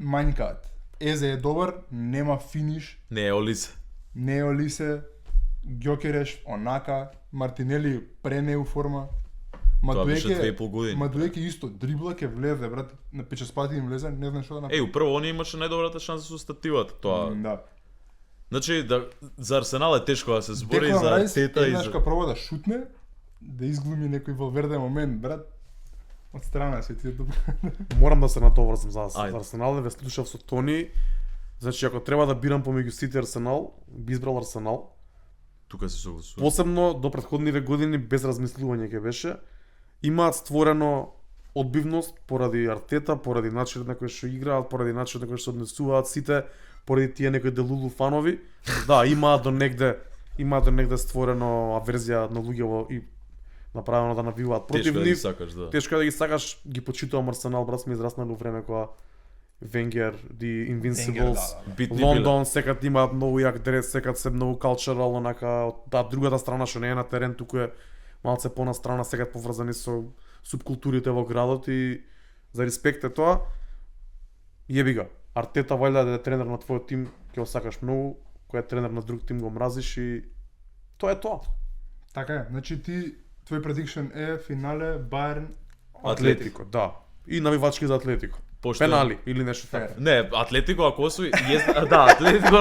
мањкаат. Езе е добар, нема финиш, Не, Олисе. не е Олисе, Ѓокереш онака, Мартинели прене у форма. Тоа беше 2,5 години. Мадуеке исто дрибла ќе влезе, брат, на 5-6 пати им влезе, не знам што да направи. Управо он имаше најдобрата шанса со стативата, тоа. Да. Значи за Арсенал е тешко да се збори Деклан за Райс Артета и еднаш за кога проба да шутне, да изглуми некој Валверде момент, брат. Од страна се ти добро. Морам да се натоврзам за Ајде. Арсенал, ве слушав со Тони. Значи ако треба да бирам помеѓу Сити и Арсенал, би избрал Арсенал. тука се согласувам. Посебно до претходниве години без размислување ќе беше. Имаат створено одбивност поради Артета, поради начинот на кој што играат, поради начинот на кој што однесуваат сите, поради тие некои делулу фанови. Да, имаат до негде створено аверзија на луѓе и направено да навиваат против Тешко да ги нив. сакаш, да. Тешко е да ги сакаш, ги почитувам Арсенал, брат, сме израснали во време кога Венгер, The Invincibles, Битни Лондон, секад имаат многу јак дрес, секад се многу cultural, онака, од другата страна што не е на терен, туку е малце понастрана, секад поврзани со субкултурите во градот и за респект е тоа. Јеби ga, Артета вајда да е тренер на твојот тим, ќе го сакаш многу, кој е тренер на друг тим го мразиш и тоа е тоа. Така е, значи ти твој prediction е финале Баерн Атлетико, да. И навивачки за Атлетико. Поштено. Пенали или нешто така. Не, Атлетико ако освои, да, Атлетико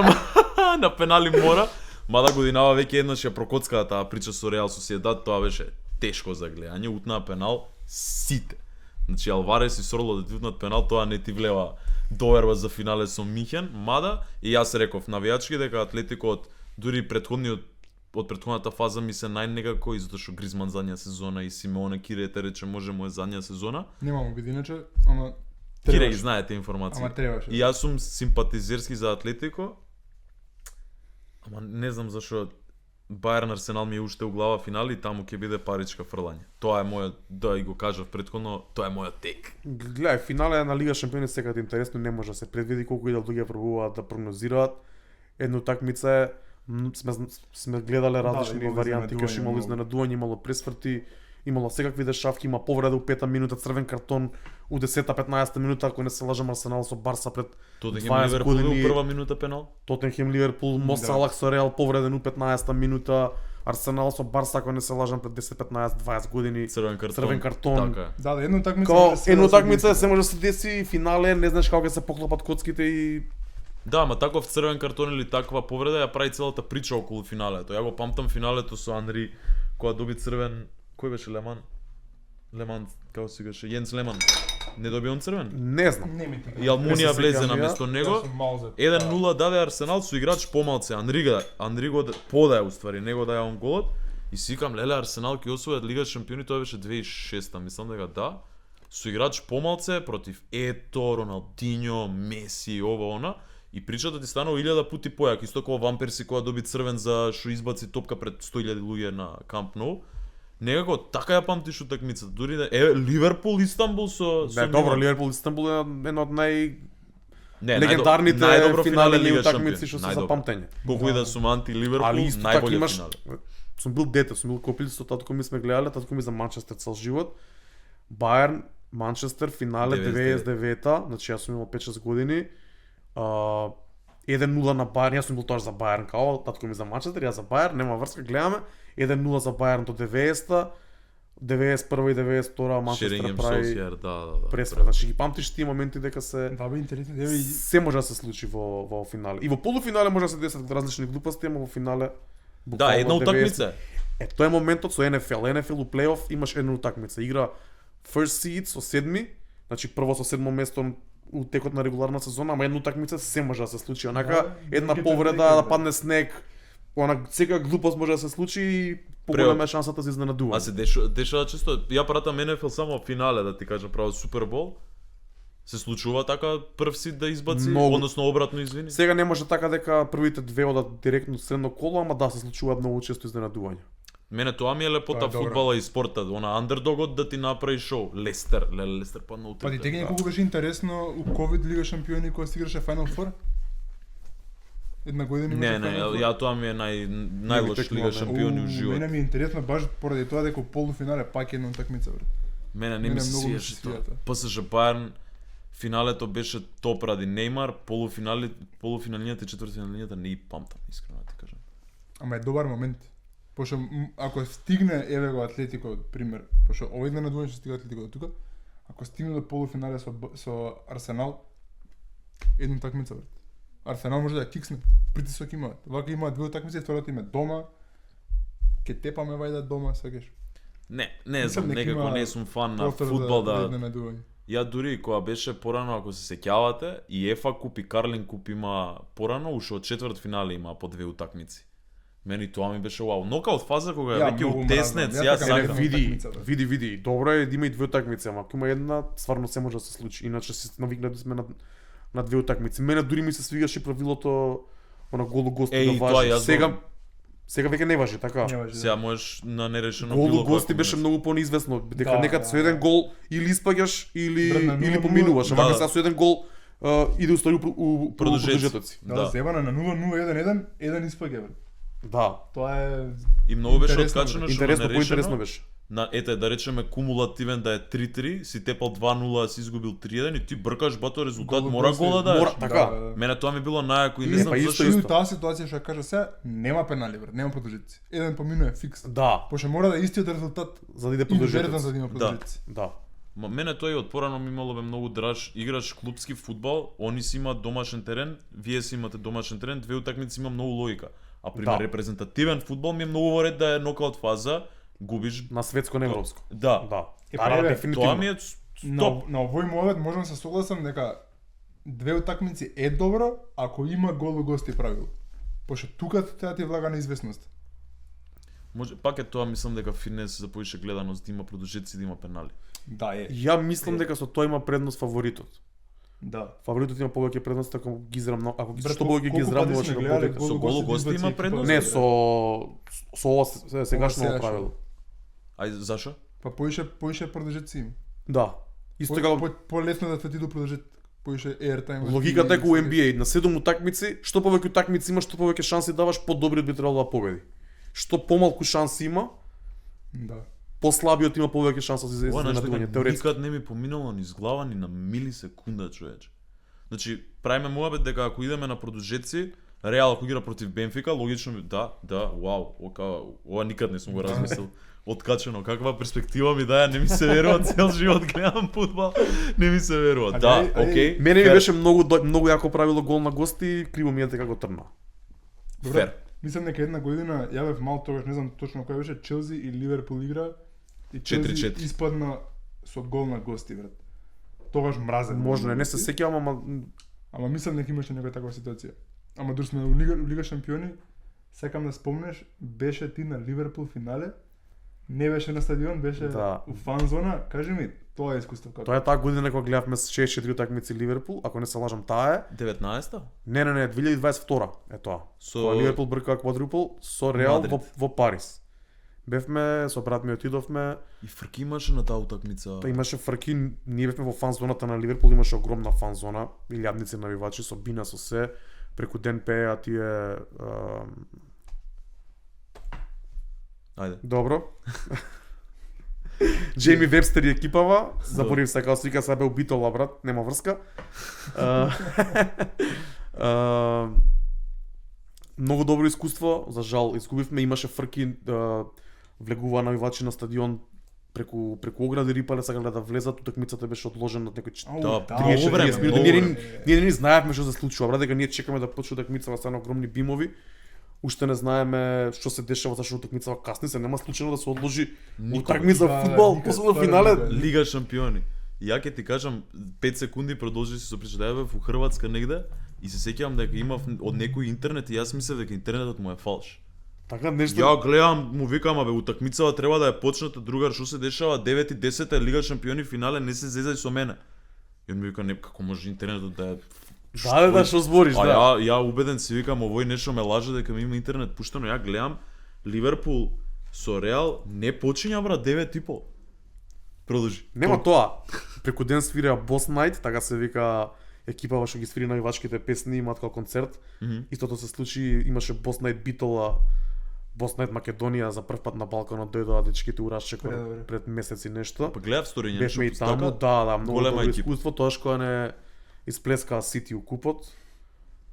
на пенали мора, мада годинава веќе еднаш ја прокоцкаа таа прича со Реал Сосиедад, тоа беше тешко за гледање, утнаа пенал сите. Значи Алварес и Сорло да ти утнат пенал, тоа не ти влева доверба за финале со Михен, мада и јас реков навијачки дека Атлетико од дури од претходната фаза ми се најнекако и затоа што Гризман задња сезона и Симеоне Кирете рече може му е задња сезона. Немам ги иначе, ама Кире ги требаше. знаете информации. Ама требаше. И јас сум симпатизерски за Атлетико. Ама не знам зашо Баерн Арсенал ми е уште у глава финали и таму ќе биде паричка фрлање. Тоа е мојот, да и го кажав претходно, тоа е мојот тек. Гледај, финале на Лига Шампиони секад интересно, не може да се предвиди колку и да луѓе пробуваат да прогнозираат. Една утакмица е сме гледале различни имало варијанти, кај што имало изненадување, изненадување, имало пресврти, имало секакви дешавки, има повреда у 5-та минута, црвен картон у 10-та 15-та минута, ако не се лажам Арсенал со Барса пред Тотенхем 20 Ливерпул у години. прва минута пенал. Тоттенхем Ливерпул, Мо Да. Салах со Реал повреден у 15-та минута, Арсенал со Барса, ако не се лажам пред 10-15-20 години. Црвен картон. картон. Така е. Да, една утакмица. Као може се една да се утакмица деси. се може да се деси финале, не знаеш како ќе се поклопат коцките и Да, ама таков црвен картон или таква повреда ја прави целата прича околу финалето. Ја го памтам финалето со Анри кога доби црвен, кој беше Леман, како се викаше, Јенс Леман. Не доби он црвен? не знам. Не ми ти. И Алмунија Не се влезе сеќам на ја. место него. Јас сум мал за 1-0 даде Арсенал со играч помалце. Анри го подаje уствари, него даја он голот. И си викам, леле, Арсенал ќе освојат Лига Шампиони, тоа беше 2006-та, мислам дека да. Со играч помалце против Ето, Роналдиньо, Меси, ова она. И причата ти станува 1000 пати појак, исто како Ван Перси кога доби црвен за што избаци топка пред 100.000 луѓе на Камп Nou. Некако така ја памтиш утакмицата. Дури да Ливерпул Истанбул со Да, добро, Ливерпул Истанбул е една од Не, легендарните најдобро финале финални Лига утакмици Шампиони. што се Најдобро. запамтење. Колку и да сум анти Ливерпул, Али исто така најболје имаш финале. сум бил дете, сум бил копил со татко ми сме гледале, татко ми за Манчестер цел живот. Баерн, Манчестер финале 99-та, значи јас сум имал 5-6 години. 1-0 на Баерн, јас сум бил тоа за Баерн, као татко ми за Манчестер, јас за Баерн, нема врска, гледаме. 1-0 за Баерн до 90-та. 91 и 92 Манчестер Шерингем прави Солсјер, да. пресврт. Значи ги памтиш тие моменти дека се Да, бе интересно. Еве се може да се случи во финале. И во полуфинале може да се десат различни глупости, ама во финале Да, буквално една 90. утакмица. Е, тоа е моментот со НФЛ. НФЛ у плейоф имаш една утакмица. Игра first seed со седми, значи прво со седмо место у текот на регуларна сезона, ама една утакмица се може да се случи. Онака, Да, една другите повреда, некаде. да падне снег, она секака глупост може да се случи и поголема е шансата за изненадување. А се дешава често. Ја пратам НФЛ само финале, да ти кажам право Супербол. Се случува така прв сид да избаци, Многу. односно обратно извини. Сега не може така дека првите две одат директно средно коло, ама да се случуваат многу често изненадувања. Мене тоа ми е лепота Тоа е добро. фудбала и спортот, она андердогот да ти направи шоу. Лестер падна утре. Па ти теги колку беше интересно у ковид Лига Шампиони кога се играше Final Four? Една година имаше Не, Final Four. ја тоа ми е најлош текнува, Лига не. Шампиони у живот. Мене ми е интересно баш поради тоа дека у полуфинале пак една утакмица, брат. Мене не Мене ми се многу ми се свиеше тоа. свија тоа. ПСЖ Баерн финалето беше топ ради Неймар, полуфиналниот и четвртфиналниот не ги памтам, искрено да ти кажам. Ама е добар момент. Пошто ако стигне еве го Атлетико пример, пошто овој ден на двојно ќе стига Атлетико до тука, ако стигне до полуфинале со Арсенал, една такмица брат. Арсенал може да ја киксне, притисок имаат. Вака имаат две такмици, втората им е дома. Ке тепаме вајда дома, сакаш. Не Мислам знам, дека некако има не сум фан на Простор фудбал да изненадување. Ја дури кога беше порано, ако се сеќавате, и ЕФА куп и Карлин куп има порано, уште од четврт финале има по две утакмици. Мени тоа ми беше вау. Нокаут фаза кога е Ја, веќе многу утеснет, мразам. Ја ја така Еле, сакам. сакам. види. Добро е да има и две утакмици, ама ако има една, стварно се може да се случи. Иначе си навикнати сме на две утакмици. Мене дури ми се свигаше правилото на голу гости Еј, да тоа важи. јас Сега веќе не важи, така. Не важи, Сега можеш на нерешено Голу било гости како беше нешто. многу понеизвестно, дека Да, некад со еден гол или испаѓаш Брат, на или 0:0, поминуваш, а да, вака да. сега со еден гол иде устави у продолжетоци. Да, зебана на 0-0-1-1, еден испаѓа брат. Да. Тоа е И многу беше Интересно, откачено што Интересно, нерешено. поинтересно беше. На ете да речеме кумулативен да е 3-3, си тепал 2-0, си изгубил 3-1 и ти бркаш бато резултат, Гол мора после- гола да Мора, дадеш. така. Мене тоа ми било најако и не Не, знам па зашто. исто. И у таа ситуација што ја кажа сега, нема пенали брат, нема продолжетици. Еден поминува фикс. Да, Пошто мора да е истиот резултат за да иде инверзен за продолжетоци. да има продолжетици. Да. Ма мене тоа и од порано ми имало бе многу драж, играш клупски фудбал, они си имаат домашен терен, вие си имате домашен терен, две утакмици има многу логика. А пример Да. репрезентативен фудбал ми е многу во ред да е нокаут фаза, губиш. На светско не европско. Да. Да. Е, Да, па, еве, дефинитивно. Тоа ми е На, стоп. на овој момент можам да се согласам дека две утакмици е добро ако има гол у гости правило. Пошто тука треба ти влага неизвестност. Може пак е тоа, мислам дека фитнес за поише гледаност да има продолжетици, да има пенали. Да е. Ја мислам дека со тоа има предност фаворитот. Да. Фаворитот има повеќе предност ако ги израмно, ако ги Брат, што повеќе ги колку пати израмуваш сме на гледале повеќе. гол Со у гол у гости гости да има избаци предност? екипа, Не, брат. со ова сегашно сегашно. правило. Ај зашо? Па поише продолжетици има. Да. Исто како Полесно да ти продолжат поише airtime. логиката е како у NBA, на 7 утакмици, што повеќе утакмици имаш, што повеќе шанси даваш, подобриот би требало да победи. Што помалку шанси има, Да. послабиот има повеќе шанса за Ова нешто изненадување, теоретски. никад не ми поминало низ глава ни на милисекунда, човече. Значи, правиме муабет дека ако идеме на продолжетци, Реал ако игра против Бенфика, логично ми да, вау, ова никад не сум го размислил. Откачено, каква перспектива ми даја, не ми се верува, цел живот гледам фудбал, не ми се верува. А Да, ај, окей. Мене ми фер, беше многу јако правило гол на гости, криво ми е дека го трна. фер. Мислам дека една година ја бев мал тогаш, не знам точно која беше, Челси и Ливерпул игра и Челси 4-4. испадна со гол на гости, брат. Тогаш мразев. Можно е, не се сеќавам, ама Ама мислам дека имаше некоја таква ситуација. Ама дури сме у Лига шампиони, сакам да спомнеш, беше ти на Ливерпул финале, не беше на стадион, беше Да. у фан зона, кажи ми, тоа е искуство како. тоа е таа година кога гледавме 64 утакмици Ливерпул, ако не се лажам, таа е. 19-та? Не, 2022 е тоа. Со Кога Ливерпул брка квадрупл со Реал Мадрид. во Париз. Бевме со брат ми отидовме, и фрки имаше на таа утакмица. та имаше фрки, ние бевме во фан зоната на Ливерпул, имаше огромна фан зона, илјадници навивачи со бина со се, преку ден пеа тие Ајде. добро. Джейми Вебстер и екипава, заборив се како свика се бе убитола брат, нема врска. Многу добро искуство, за жал изгубивме, имаше фрки, влегуваа навивачи на стадион преку огради рипале сакале да влезат, утакмицата беше одложена од некој Ау, Да, да, многу време, 30 минути. многу Ние време. ние не знаевме што се случува, брат, дека ние чекаме да почне утакмицава со огромни бимови. Уште не знаеме што се дешава зашто утакмицава касни се, нема случајно да се одложи утакмица Да, фудбал, никад, посебно стварно финале. никад. Лига шампиони. И ја ќе ти кажам 5 секунди продолжи си со прича да бев у Хрватска негде и се сеќавам дека имав од некој интернет и јас мислев дека интернетот му е фалш. Така нешто. Ја гледам, му викам, абе утакмицава треба да ја почнете, другар, што се дешава 9 и 10 е Лига шампиони финале, не се зезај со мене. И он ми вика, не, како може интернетот да е. Да, што збориш, А да. ја убеден си викам, овој нешто ме лаже дека ми има интернет пуштено, ја гледам Ливерпул со Реал не почиња брат 9 и пол. Продолжи. Нема тоа. Преку ден свира Boss Night, така се вика екипава што ги свири навивачките песни, имаат као концерт. Истото се случи, имаше Boss Night Битола, Boss Night Македонија за прв пат на Балканот дојдоа дечките у Расчекор Добре. пред месеци нешто. Па гледав сториња. Бевме и нешто таму, така. да, многу голема добро екипа. искуство, тоаш кога не исплескаа Сити у купот.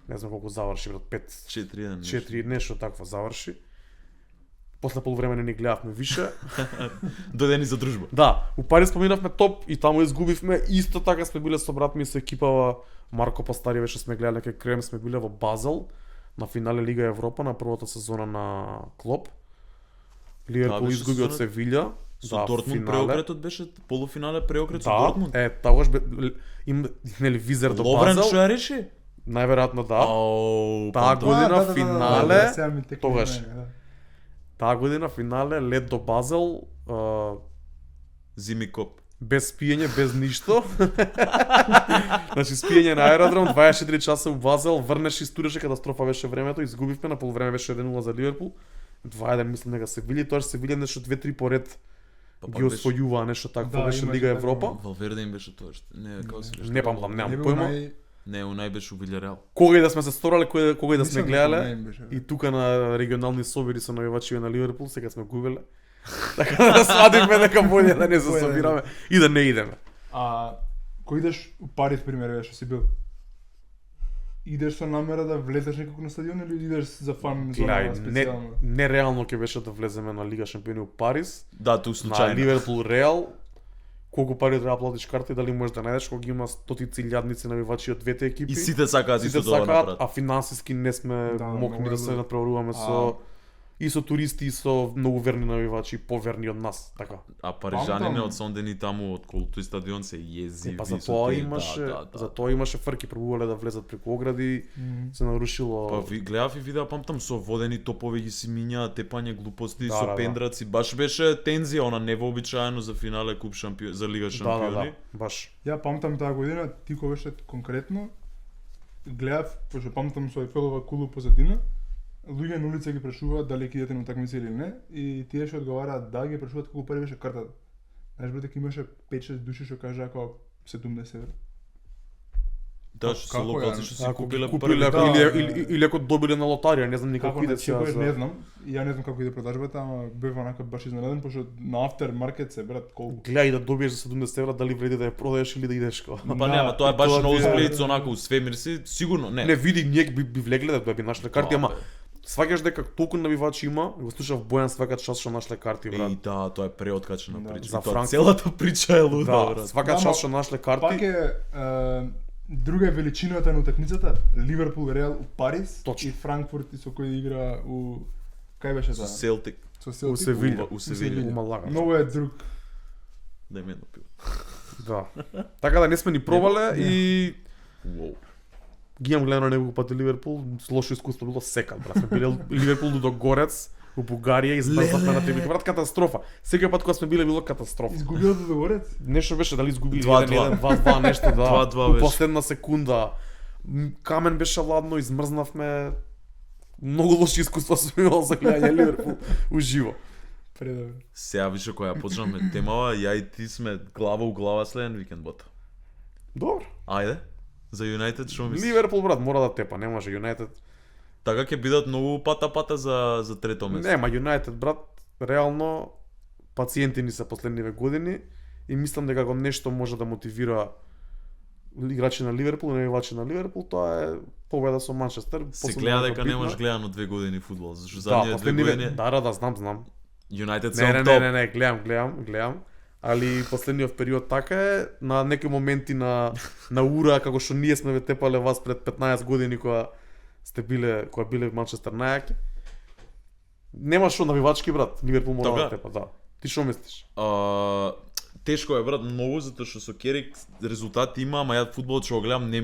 Не знам колку заврши, брат, 5 4-1. 4 нешто такво заврши. после полувреме не ни гледавме више. Дојдени за дружба. Да, у Париз поминавме топ и таму изгубивме. Исто така сме биле со брат ми со екипава Марко Пастари, беше сме гледале кај Крем, сме биле во Базел на финале Лига Европа на првата сезона на Клоп. Ливерпул беше изгуби од сезонот Севилја. Со Дортмунд преокретот беше полуфинале преокрет со Да, Дортмунд. тогаш нели визер до Ловрен Базел. што ја реши? Најверојатно да. Ау, Таа па година финале, сега ми текне тогаш. на мене, да. Таа година финале лет до Базел, Зими коп. без пиење, без ништо. Значи спиење на аеродром, 24 часа у Базел, врнеш и студеше, катастрофа беше времето, изгубивме, на полувреме беше 1-0 за Ливерпул. 2-1 мислам дека се вили, тоа се вили нешто 2-3 поред ги освојуваа нешто такво, Да, беше имаше Лига такво. Европа. Валверде им беше тоа што. Не, како се беше? Не памтам, немам Не бил појма. Не, Унај беше у Вилјареал. Кога и да сме се сторале, кога и да сме Мислам гледале, дека не им беше, да. и тука на регионални собири со навивачи на Ливерпул, сега сме губеле. Така да свадивме дека боле да не се собираме и да не идеме. А кој идеш у Париз пример, што си бил? Идеш со намера да влезеш некако на стадион или идеш за фан зона Гледај, специјално? нереално ќе беше да влеземе на Лига шампиони у Париз, Да, ту на случајно. Ливерпул Реал. Колку пари треба да платиш карта и дали можеш да најдеш кога ги има стотици илјадници навивачи од двете екипи. И сите сакаат Сите исто да го сакаат, направат. а финансиски не сме Да, мокни многу да е се лудо. надпреваруваме со и со туристи и со многу верни навивачи, поверни од нас, така. А парижанине Памтам. од Сондени таму од колку стадион се езиви. Па со за тоа тие, имаше, да. за тоа имаше фрки, пробувале да влезат преку огради, се нарушило. Па ви гледав и видеа, памтам со водени топови ги си минјаат, тепање глупости, Да, со да, да. пендраци, баш беше тензија, она невообичаено за финале куп шампион, за Лига Да, шампиони. баш. Ја памтам таа година, ти кога беше конкретно, гледав, пошто памтам со Ефелова кулу позадина, луѓе на улица ги прашуваат дали ќе идете на утакмици или не, и тие што одговараат да, ги прашуваат колку пари беше картата. Знаеш брате, имаше 5-6 души што кажаа како 70 евра. Да, што се Како ја? локаци што си Ако купиле купиле први. ако- да, или ако добиле на лотарија, не знам никако Како иде на сега Чикој, за. не знам, и ја не знам како иде продажбата, ама бев онака баш изненаден, пошто на aftermarket се брат колку. Гледај да добиеш за 70 евра, дали вреди да ја продадеш или да идеш ко. Па не, ама тоа е и баш тоа нов ти е- сплит, онака у свемир си, сигурно, не. Не, види, ние би влегле да би нашле карти, Да, ама бе. сваќаш дека толку навивачи има, го слушав Бојан свака час што нашле карти, брат. Еј, да, тоа е преоткачена Да. прича. За И тоа Франкфурт. целата прича е луда, Да, брат. свака Да, час ма, што нашле Пак карти. е друга е величината на утакмицата, Ливерпул Реал у Париз Точно. и Франкфурт и со кој игра у кај беше Со таа? Селтик, Со У Селтик. Севилја. у Севилја. У Малага. Многу е друг. Дај ми едно пиво. Да. Така да не сме ни пробале и Уоу. ги имам гледано неколку пати Ливерпул, лошо искуство било секад, брат. Сме биле Ливерпул Лудогорец у Бугарија, измрзнавме на трибуните. Брат, катастрофа. Секој пат кога сме биле било катастрофа. Изгубил до Догорец? Нешто беше дали изгубили 2:2. 1-1, 2-2 нешто, да. 2:2 У беше. последна секунда. Камен беше ладно, измрзнавме. Многу лоши искуства сум имал за гледање Ливерпул уживо. Предобро. Сега више која ја почнаме темава, ја и ти сме глава у глава следен викенд бота. Добро. Ајде. За Юнајтед што мислиш? Ливерпул брат мора да тепа, не може Юнајтед. Така ќе бидат многу пата за трето место. Нема Юнајтед брат, реално пациенти ни се последниве години и мислам дека го нешто може да мотивира играчи на Ливерпул, навивачи на Ливерпул, тоа е победа со Манчестер. Се гледа дека немаш гледано 2 години фудбал, зашто Да, задниве 2 последниве, години да, знам. Юнајтед се Не, он не, топ. не, гледам. Али последниот период така е, на некои моменти на ура, како што ние сме ве тепале вас пред 15 години кога биле Манчестер најаки. Нема што навивачки брат, Ливерпул мора Така? да тепа, да. Ти што мислиш? Тешко е брат многу затоа што со Керик резултати има, ама ја фудбалот што го гледам не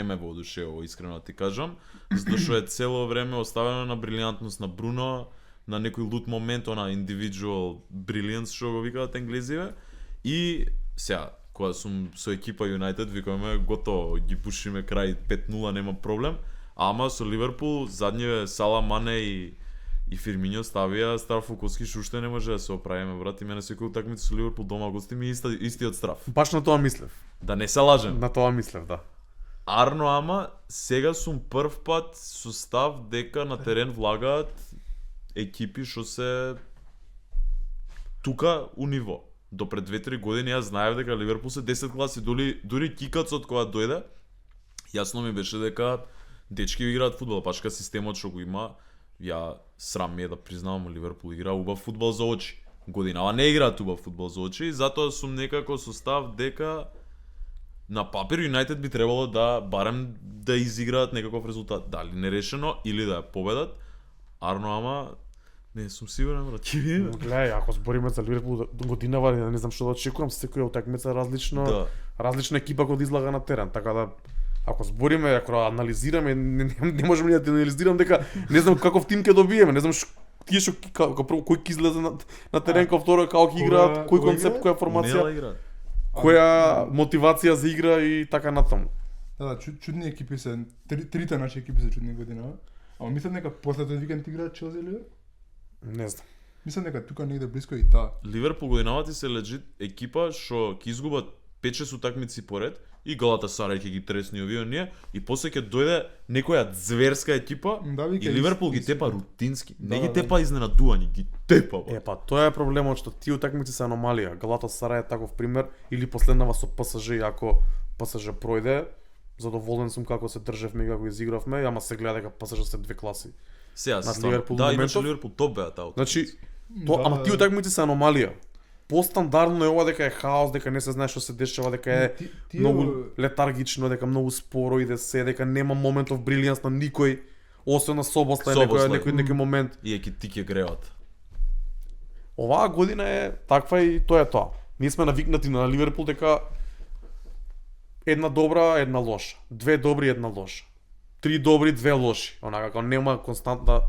ме воодушевува искрено ти кажам, затоа што е цело време оставено на брилијантност на Бруно, на некој лут момент, она individual brilliance што го викаат енглезиве. И сега кога сум со екипа Юнајтед викаме готово ги пушиме крај 5-0 нема проблем, ама со Ливерпул задниве Сала, Мане и Фирмињо ставија Страф Фукоски што уште не може да се оправиме брат, и мене секој утакмица со Ливерпул дома гости ми истиот Страф. Баш на тоа мислев. Да не се лажем. На тоа мислев, да. Арно, ама сега сум прв пат со став дека на терен влагаат екипи што се тука у ниво. До пред 2-3 години јас знаев дека Ливерпул се 10 класи, дури Кикацот кога дојде, јасно ми беше дека дечки играат фудбал, пашка системот што го има, ја срам ми е да признавам, Ливерпул игра убав фудбал за очи. Годинава не играат убав фудбал за очи, затоа сум некако со став дека на папир Юнајтед би требало да барем да изиграат некаков резултат. Дали нерешено или да ја победат. Арно, ама не сум сигурен, брат, ќе видиме. Гледај, ако збориме за Ливерпул годинава, не знам што да очекувам, секоја утакмица е различно. Да. Различна екипа кога излага на терен, така да ако збориме, ако анализираме, не можеме ни да анализирам дека не знам каков тим ќе добиеме, не знам тие што прво кој ќе излезе на терен, како второ како ќе играат, кој концепт, која формација, Нела играат. која мотивација за игра и така натаму. Да, чудни екипи се, трите наши екипи се чудни годинава. Ама мислам дека после тој викенд играат Челси или? Не знам. Мислам дека тука негде блиско и таа. Ливерпул годинава ти се лежит екипа што ќе изгубат 5-6 утакмици поред и Галатасарај ќе ги тресни овие оние и после ќе дојде некоја зверска екипа Да, и Ливерпул ги тепа рутински. Не ги да. тепа изненадување, ги тепа. Па тоа е проблемот што тие утакмици се аномалија. Галатасарај е таков пример или последнава со ПСЖ, ако ПСЖ пројде, задоволен сум како се држевме и како изигравме, ама се гледа дека ПСЖ се две класи. Сега над стварно. Ливерпул Да, иначе моментов. Ливерпул топ беа таа. Значи, ама тие утакмици се аномалија. Постандардно е ова дека е хаос, дека не се знае што се дешава, дека е многу летаргично, дека многу споро иде се, дека нема моментов брилијанс на никој, освен на Собослај, некој момент. И еки ти ќе греват. Оваа година е таква и тоа е тоа. Ние сме навикнати на Ливерпул дека една добра, една лоша. Две добри, една лоша. Три добри, две лоши. Онака како нема константна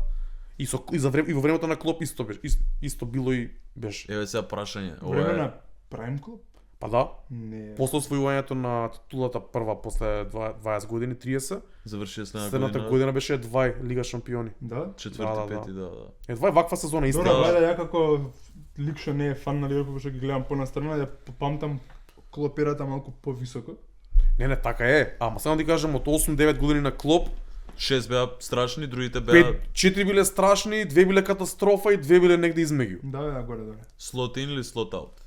и во времето на Клоп исто беше, исто било и беше. Еве сега прашање. Време на Prime Club? Па да. Не. После освојувањето на титулата прва после 20 години, 30, Заврши следната година беше Едвај Лига шампиони. Да? четврти, Да, да, пети, да. Едвај ваква сезона исто. Добро, гледа, ја како лик што не е фан на Ливерпул, што ги гледам понастрана, ја памтам Клоперата малку повисоко. Не, така е. Ама само да ти кажам, од 8-9 години на Клоп, 6 беа страшни, другите беа 4 биле страшни, 2 биле катастрофа и 2 биле негде измеѓу. Да, горе. слот ин или слот аут.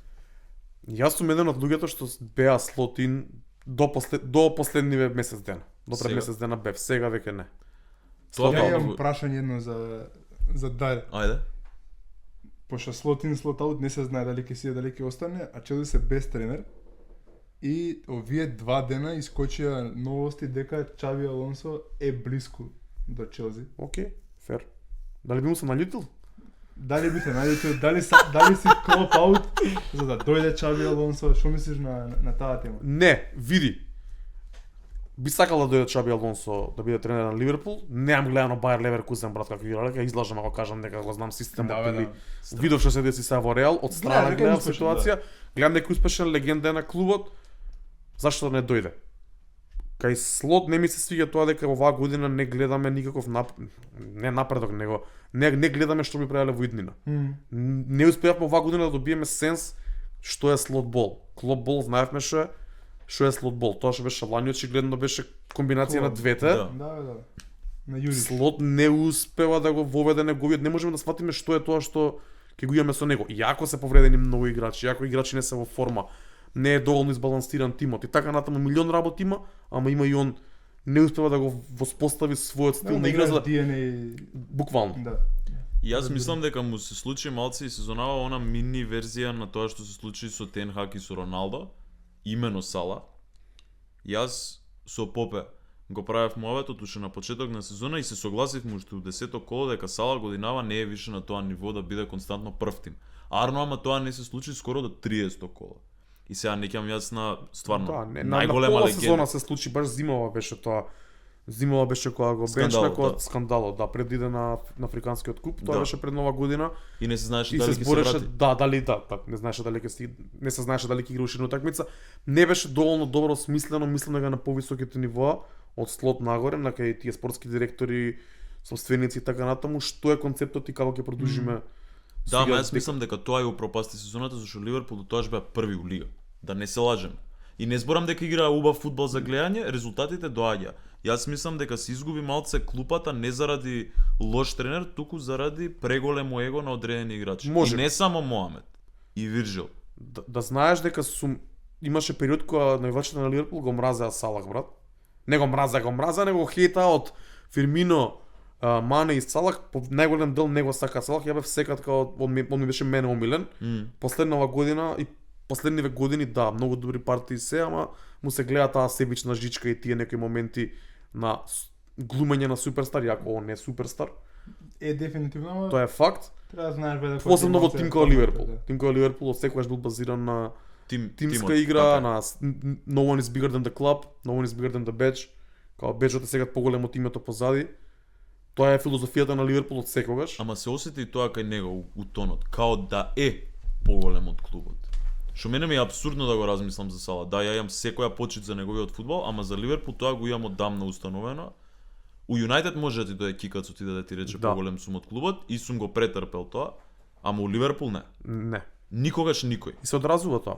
Јас сум еден од луѓето што беа слотин до последниве месец дена. До пред Сега? месец дена бев, сега веќе не. Тоа Ја како имам прашање едно за Дар. Ајде. Пошто слот ин, слот аут не се знае дали ќе си дали ќе остане, а Челси се без тренер. И овие 2 дена искочија новости дека Чави Алонсо е блиску до Челси. Океј, фер. Дали би му се наљутил? Дали би се најдете, дали си клоп аут за да дојде Чави Алонсо, што мислиш на таа тема? Не, види. Би сакал да дојде Чаби Алонсо да биде тренер на Ливерпул. Немам гледано Бајер Леверкузен, брат, како играле, ќе излажам ако кажам дека го знам системот или видов што се деси са во Реал, од страна гледам ситуација, гледам некој успешен легенда на клубот. Зашто да не дојде? Кај Слот не ми се свиѓа тоа дека оваа година не гледаме никаков не напредок, него не гледаме што би правеле во иднина. Не успеавме оваа година да добиеме сенс што е Слот бол. Клоп бол знаевме што е Слот бол. Тоа што беше лани очигледно беше комбинација на двете. Да. На Јури. Слот не успева да го воведе неговиот, не можеме да сфатиме што е тоа што ќе го имаме со него. Иако се повредени многу играчи, иако играчи не се во форма, не е доволно избалансиран тимот. И така натаму милион работи има, ама има и он не успева да го воспостави својот стил на игра за DNA. буквално. Да. Јас мислам дека му се случи малце и сезонава она мини верзија на тоа што се случи со Тен Хаг и со Роналдо, имено Сала. Јас со Попе го правев муаветот уште на почеток на сезона и се согласивме уште у 10-то коло дека Сала годинава не е више на тоа ниво да биде константно прв тим. Арно, ама тоа не се случи скоро до 30-то коло. И сега неќам јас на стварно најголема на легенда. сезона се случи баш зимава беше тоа. Зимава беше кога го бенчна кога скандалот, да, пред иде на африканскиот куп, тоа беше пред нова година. И не се знаеше и дали се ќе се збореше врати. не знаеше дали ќе не се знаеше дали ќе игра уште една утакмица. Не беше доволно добро смислено, мислам дека на повисоките нивоа од Слот нагоре, на кај тие спортски директори, собственици и така натаму, што е концептот и како ќе продолжиме. Да, ама јас мислам дека тоа ја упропасти сезоната зашто Ливерпул до тоаш беа први у лига. Да не се лажеме. И не зборам дека играа убав фудбал за гледање, резултатите доаѓа. Јас мислам дека се изгуби малце клупата не заради лош тренер, туку заради преголемо его на одредени играчи. Може. И не само Моамед, и Вирджил. Да знаеш дека имаше период кога највачите на Ливерпул го мразеа Салах, брат. Не го мразеа, него хејта од Фирмино, Мане и Салах, по најголем дел него сака Салах, ја бев секад као он ми беше мене омилен. Последнава година и последниве години да, многу добри партии се, ама му се гледа таа себична жичка и тие некои моменти на глумење на суперстар, иако он не е суперстар. Дефинитивно, ама Тоа е факт. треба да знаеш бе да Посебно во тим као Ливерпул. Тим као Ливерпул од секогаш бил базиран на тимска игра, на no one is bigger than the club, no one is bigger than the badge. Као беджот е сега поголем од името позади. Тоа е филозофијата на Ливерпул од секогаш. Ама се осети тоа кај него у тонот, као да е поголем од клубот. Што мене ми е апсурдно да го размислам за Сала. Да, ја имам секоја почит за неговиот фудбал, ама за Ливерпул тоа го имам одамна установено. У Юнайтед може да ти дојде кикац отиде да ти рече поголем сум од клубот и сум го претрпел тоа, ама у Ливерпул не. Не. Никогаш никој. И се одразува тоа.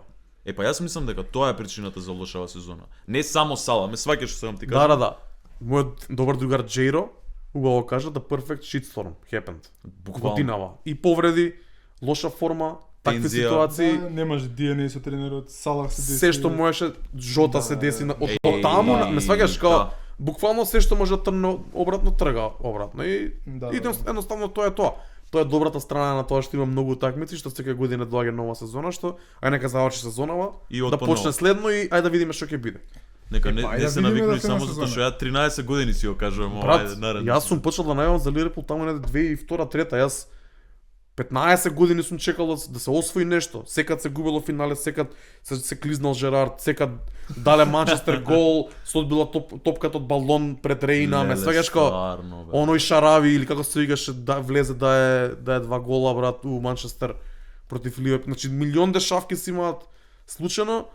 Па јас мислам дека тоа е причината за лошава сезона. Не само Сала, ме сваќаш што сам ти кажам. Да. Мојот добар другар Джейро убаво кажа да perfect shitstorm happened. Буквално. Годинава. И повреди, лоша форма, такви Тензија. ситуации. Да, немаш DNA со тренерот, Салах се деси. Се што можеше, Жота се деси од таму, ме сваќаш као да. буквално се што може да трне обратно трга обратно и едноставно тоа е тоа. Тоа е добрата страна на тоа што има многу такмици, што секоја година доаѓа нова сезона, што ај нека заврши сезонава, И да отпонова. почне следно и ајде да видиме што ќе биде. Нека Ајде не да се видиме навикнуј да се само на затоа што сезона. ја 13 години си го кажувам, Брат, ајде наредно. јас сум почнал да најавам за Ливерпул таму неде 2002-3, јас 15 години сум чекал да се освои нешто. Секад се губело финале, секад се клизнал Жерард, секад дале Манчестер гол, се одбила топката од балон пред Рейна, ме сваѓаш као стварно, бе. оној Шарави или како се викаше да влезе да е 2 гола брат у Манчестер против Ливерпул. Значи милион дешавки си имаат случајно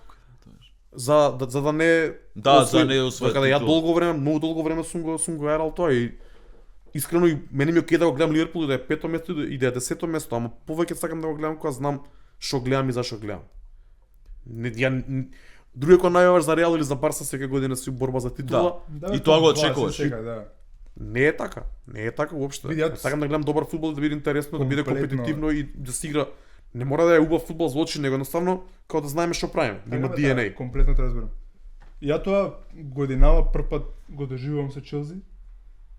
за да не За не освои Каде ја титул. многу долго време сум го ерал тоа и искрено и мене ми окей да го гледам Ливерпул и да е 5-то место и да е 10-то место, ама повеќе сакам да го гледам кога знам што гледам и зашо гледам. Други кога најаваш за Реал или за Барса секоја година си борба за титула, И тоа го очекуваш. Да. не е така. Не е така уопште. Види, јас- Сакам да гледам добар фудбал, да биде интересно, да биде Комплетно. компетитивно и да се игра. Не мора да е убав фудбал за очи, него едноставно како да знаеме што правиме, да има DNA. Комплетно те разбирам. Ја тоа годинава прв пат го доживувам со Челси.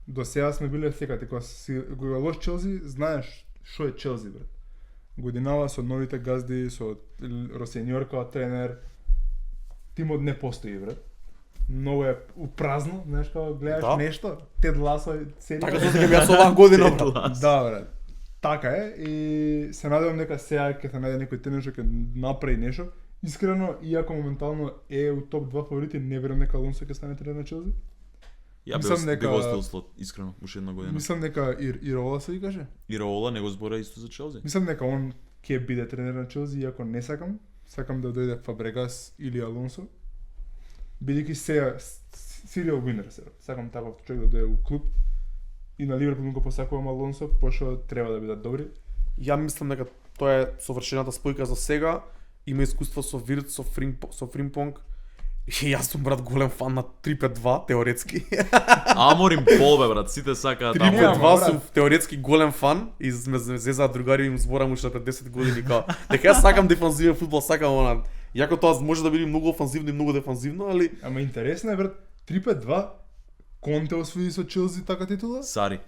До сега сме биле секаде кога лош Челси, знаеш што е Челси брат. Годинава со новите газди, со Росеньор као тренер, тимот не постои брат. Многу е празно, знаеш како гледаш Да. нешто, Тед Ласо серија. Така што ќе јас оваа година, брат. Да, брат. Така е и се надевам дека сега ќе се најде некој тренер што ќе направи нешто. Искрено, иако моментално е у топ 2 фаворити, не верувам дека Алонсо ќе стане тренер на Челси. Ја Мислам дека- би го остил слот, искрено, уште една година. Мислам дека Ирола се викаше. И Раола не го збора исто за Челси. Мислам дека он ќе биде тренер на Челси, иако не сакам. Сакам да дојде Фабрегас или Алонсо. Бидејќи сега serial winner се. Сакам таков човек да дојде у клуб. И на Ливерпул го посакувам Алонсо, пошто треба да бидат добри. Ја мислам дека тоа е совршената спојка за сега. Има искуство со Вирт, со Фримпонг. И јас сум брат голем фан на 3-5-2 теоретски. Аморим пол бе брат, сите сакаат Аморим. 3-5-2 брат. сум теоретски голем фан и сме зезаат другари им зборам уште пред 10 години као дека јас сакам дефанзивен фудбал, сакам она. Иако тоа може да биде многу офанзивно и многу дефанзивно, али Ама интересно е брат, 3-5-2 Конте освои со Челси така титула? Сари.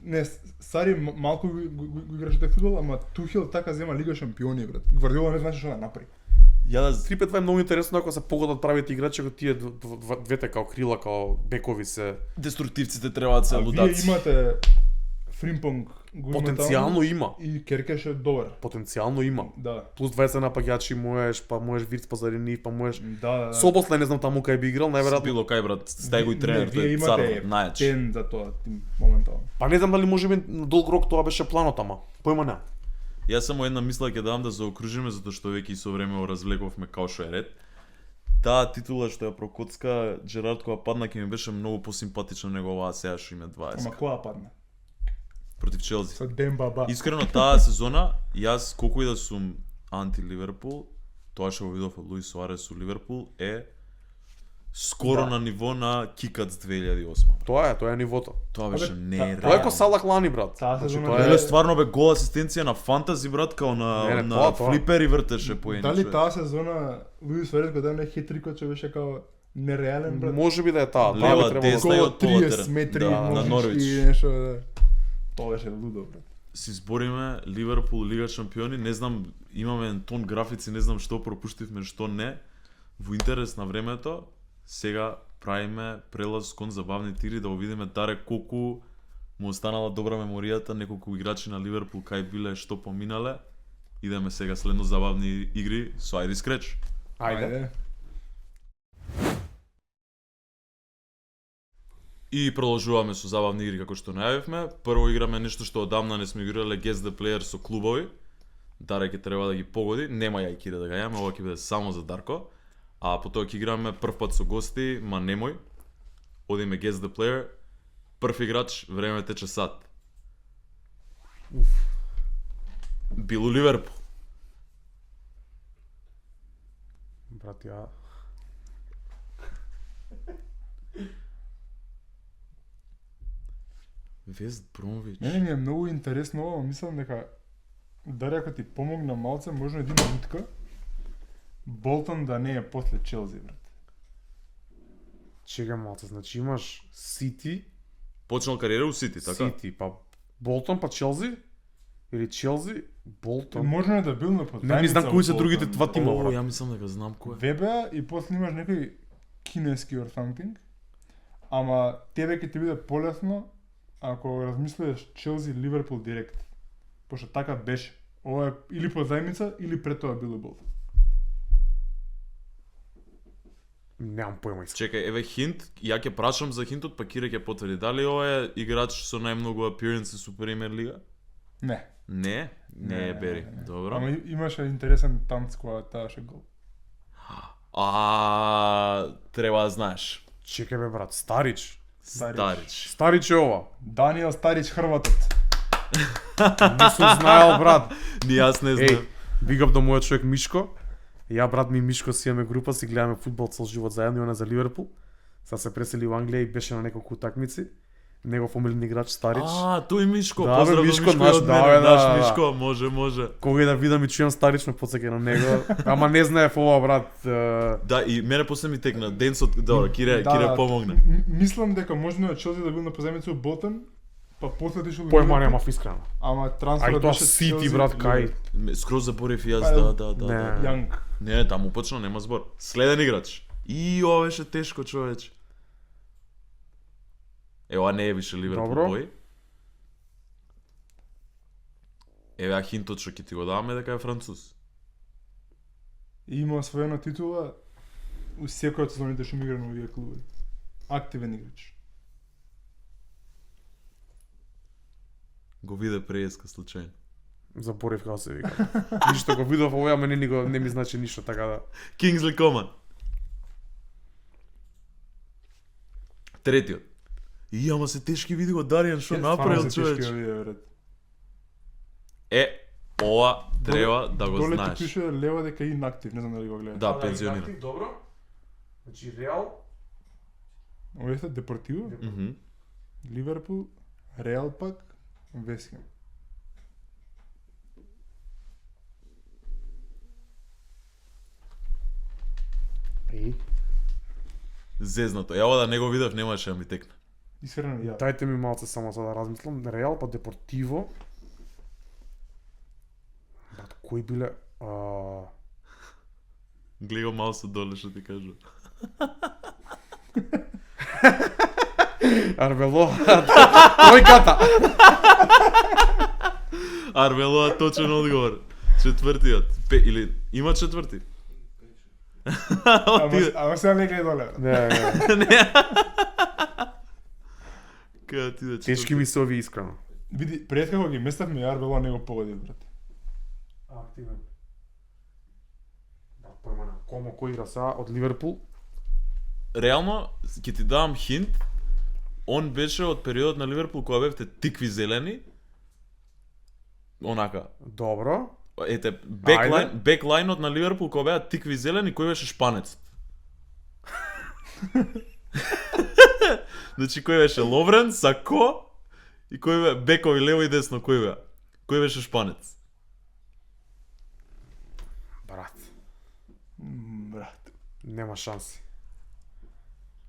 Не, Сари малку го играше тој фудбал, ама Тухел така зема Лига шампиони брат. Гвардиола не знаеше што да направи. Ја да 3-5-2 е многу интересно ако се погодат правите играчи како тие двете као крила, као бекови се. деструктивците треба да се А вие лудаци. имате Фримпонг го има Потенцијално таму има. и Керкеш е добар. Потенцијално има. Да. Плюс 20 напаѓачи можеш, па можеш Вирц позади па можеш. Да. Собосле не знам таму кај би играл, најверојатно. Било кај брат, стај го и тренер, вие тој е цар, брат, најач. тен за тоа тим моментално. Па не знам дали можеби на долг рок тоа беше планот, ама појма не. Јас само една мисла ќе дам да заокружиме затоа што веќе и со време го развлековме као што е ред. Таа титула што ја прокоцка Джерард кога падна ќе ми беше многу посимпатична него оваа сега што име 20 Ама која падна? против Челси. Со Дембаба. Искрено таа сезона јас колку и да сум анти Ливерпул, тоа што го видов од Луис Суарес у Ливерпул е скоро Да. на ниво на Кикац 2008. Тоа е нивото. Тоа беше Абе, нереално. Тоа е ко Салах Лани, брат. Таа Значи сезона тоа бе- Еле стварно бе гол асистенција на фантази брат као на Не, на тоа. флипер и вртеше поени. Дали човек. таа сезона Луис Суарес го даде хетрикот што беше као нереален брат. Може би да е таа, Лева, би требало десна и Околу од полутерен. 30 метри Да, на можеш Норвич. и нешто да. Тоа беше лудо брат. Си збориме Ливерпул Лига шампиони, не знам, имаме еден тон графици, не знам што пропуштивме, што не. Во интерес на времето, сега правиме прелаз кон забавни тири да видиме Даре колку му останала добра меморијата, неколку играчи на Ливерпул кај биле, што поминале. Идеме сега следно забавни игри со Ајди Скреч. Ајде. И продолжуваме со забавни игри како што најавивме. Прво играме нешто што одамна не сме играле Guess the Player со клубови. Даре ќе треба да ги погоди, нема ја и Кире да га јаме, ова ќе биде само за Дарко. А потоа ќе играме прв пат со гости, ма немој. Одиме Guess the Player. Прв играч, време тече сад. Билу Ливерпул. Брат, ја Вест Бромвич. Мене ми е многу интересно ова, мислам дека Даре ако ти помогна малце, можно една утка Болтон да не е после Челси, брат. чека малце, значи имаш Сити, Почнал кариера у Сити, така? Сити, па Болтон, па Челси, или Челси, Болтон. Можно е да бил на позајмица. Не ми знам кои се во другите Болтон. два тима, О, брат. ја мислам дека знам кој. ВБА и после имаш некој кинески or something. Ама тебе ќе ти биде полесно ако размислиш Челси Ливерпул директ. Пошто така беше. Ова е или позајмица или пред тоа било Болтон. Немам појма искрено. Чекај, еве хинт, ја ќе прашам за хинтот, па Кире ќе потврди. Дали ова е играч со најмногу appearances у Премиер лига? Не. Не, не е Бери. Добро. Ама имаше интересен танц кога тааше гол. Треба да знаеш. Чекај бе брат, Старич. Старич. Старич е ова. Даниел Старич Хрватот. Не сум знаел брат. Ни јас не Еј, знам. big up до мојот човек Мишко. Ја брат ми и Мишко си имаме група, си гледаме фудбал цел живот заедно, он е за Ливерпул. Сега се пресели во Англија и беше на неколку утакмици. Негов омилен играч Старич. Тој Мишко, Да, бе, поздрав до Мишко, Мишко, наш, од да, мене, бе, да, наш да. Мишко, може. Кога и да видам и чујам Старич ме потсеќа на него. Ама не знаев ова брат. Да, и мене после ми текна денсот, добро, Кире помогна. Мислам дека можно од Челси да бил на позајмица у Болтон, па после отишол во Појма Ливерпул, немав искрено. Ама А трансферот и тоа беше Сити Челси, брат кај. Ливерпул. Скроз заборев и јас, Па, да. не. Јанг. Не, таму почна, нема збор. Следен играч. И ова беше тешко, човече. Ова не е више Ливерпул Добро. бој. Еве а хинтот што ќе ти го даваме дека е француз. И има освоена титула у секој од сезоните што ми игра на овие клубови. Активен играч. Го виде преска случајно. Заборев како се вика. Ништо го видов ова, ама не ми значи ништо така да. Кингсли Коман. Третиот. И ама се тешки види го Даријан што направил човече. Ова треба да го Доле знаеш. ти пише лево дека е инактив, не знам дали го гледа. Да, пензиониран. Добро. Значи Реал, Ова е Депортиво, Мгм. Ливерпул, Реал пак, Вест Хем. Зезнато. Ја ова да не го видев, немаше да ми текне. Искрено ја. Дајте ми малце само за да размислам. Реал па Депортиво. Брат, кои биле? Гледа го малку со доле што ти кажу. Арбело. Тројката. Арбелоа точен одговор. Четвртиот. Или има четврти? Ама сега не гледа доле. Не. Кај ти да Тешки ми се ови искрено. Види, пред како ги меставме Арбело не го погоди, брат. Активен. Да, појма на Комо кој игра сега од Ливерпул. Реално, ќе ти давам хинт, он беше од периодот на Ливерпул кога бевте тикви зелени. Онака. Добро. Ете, беклајнот на Ливерпул кога беа тикви зелени, кој беше шпанецот? Значи кој беше Ловрен, Сако и кој бе бекови лево и десно кој беа? Кој беше шпанец? Брат, Брат. нема шанси.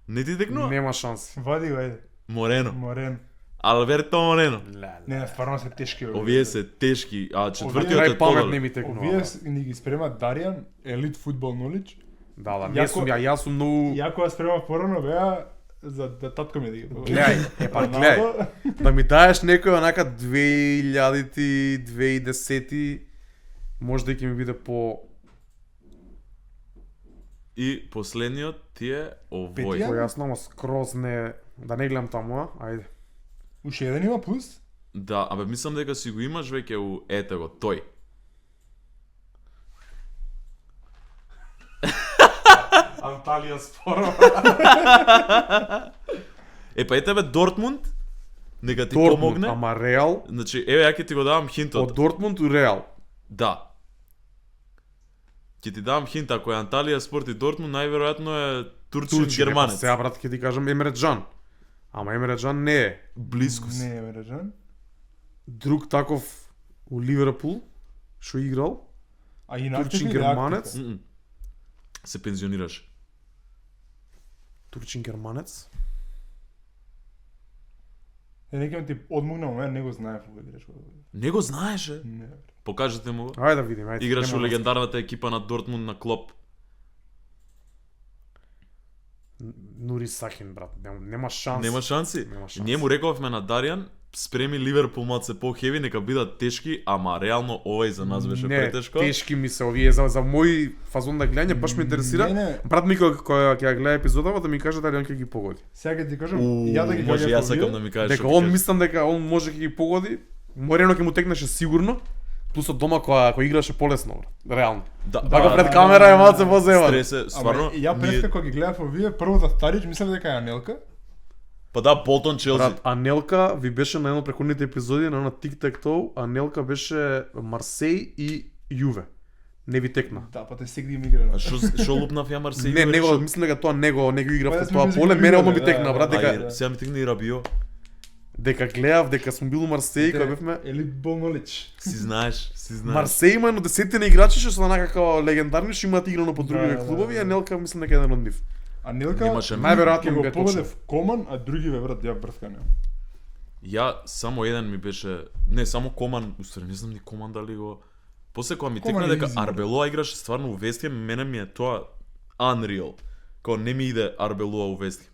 Не ти текнува? Нема шанси. Вади го, ајде. Морено. Алберто Морено. Не, стварно се тешки Овие се тешки, а четвртиот е Најпаметни Тодор. ми текнува. Овие ни ги спрема Даријан, елит фудбал knowledge. Да, не сум јас сум многу. Јако ја спрема порано беа за да татко ми да ги поведе. Гледај, гледај. Да ми даеш некој онака 2000-ти, 2010-ти, може да ќе ми биде по И последниот ти е овој. Петија? појасно, ама скроз не, да не гледам таму, а? Ајде. Уште еден има плюс? Да, абе мислам дека си го имаш веќе у ете го, тој. Анталија споро. Па ете бе Дортмунд, нека ти Дортмунд, помогне. ама Реал, Значи, еве ја ќе ти го давам хинтот. од Дортмунд у Реал. Да. Ќе ти давам хинт, ако е Анталија Спорт и Дортмунд, најверојатно е турчин германец. Сега брат ќе ти кажам Емре Джан. Ама Емре Джан не е. Близко си. Не, Мережан. Друг таков у Ливерпул, што играл, А инактив турчин или германец. актив? Мм. Се пензионираше. турчин германец. Некој ти одмогна момент, не го знаев овој играч. Не го знаеше. Не. Покажете му го. Ајде да видим, ајде. Играш нема у легендарната екипа на Дортмунд на Клоп. Нури Сахин, брат, нема шанс. Нема шанси. Нема шанс. Ние му рековме на Даријан, спреми Ливерпул малце по-хеви, нека бидат тешки, ама реално овој за нас беше Не, претешко. тешки ми се овие за мој фазон на гледање, баш ме интересира. Не. Брат ми кој ќе ја гледа епизодава да ми каже дали он ќе ги погоди. Сега ќе ти кажам, ја да ги Може кажам јас сакам да ми кажеш. Дека он мислам дека он може ќе ги погоди. Морено ќе му текнеше сигурно. Плюс од дома која играше полесно, брат. Реално. Да, Така пред камера е малце поземан. Стресе, стварно. Ама ја ние- пред кога ги гледав овие, прво за Старич мислев дека е Анелка. Па да, Болтон Челси. Брат, Анелка ви беше на едно од пrekоните епизоди на Тик-так Тоу, Анелка беше Марсеј и Јуве. Не ви текна. Да, па те сегди им игра. А што лупнав ја Марсеј? Не, него мислам дека тоа него играв Па, во јас тоа мислам поле, дека мене играле, одма ми да, текна, да, брат, да. дека Сега ми текна и Рабио. дека гледав дека сум бил у Марсеј кога бевме. Елит бол knowledge. Си знаеш. Марсеј има едно десетина играчи што се онака како легендарни, што имаат играно по други Да, да, клубови, да. а Анелка мислам дека е еден од нив. Анелка Немаше Најверојатно ќе ми го бе поведе точно. в Коман, а другиве брат ја брскаме. Ја само еден ми беше, не само Коман, устари не знам ни Коман дали го. После кога ми Коман текна е дека easy, брат. Арбелоа играше стварно у Вестхем, мене ми е тоа unreal. Као не ми иде Арбелоа у Вестхем.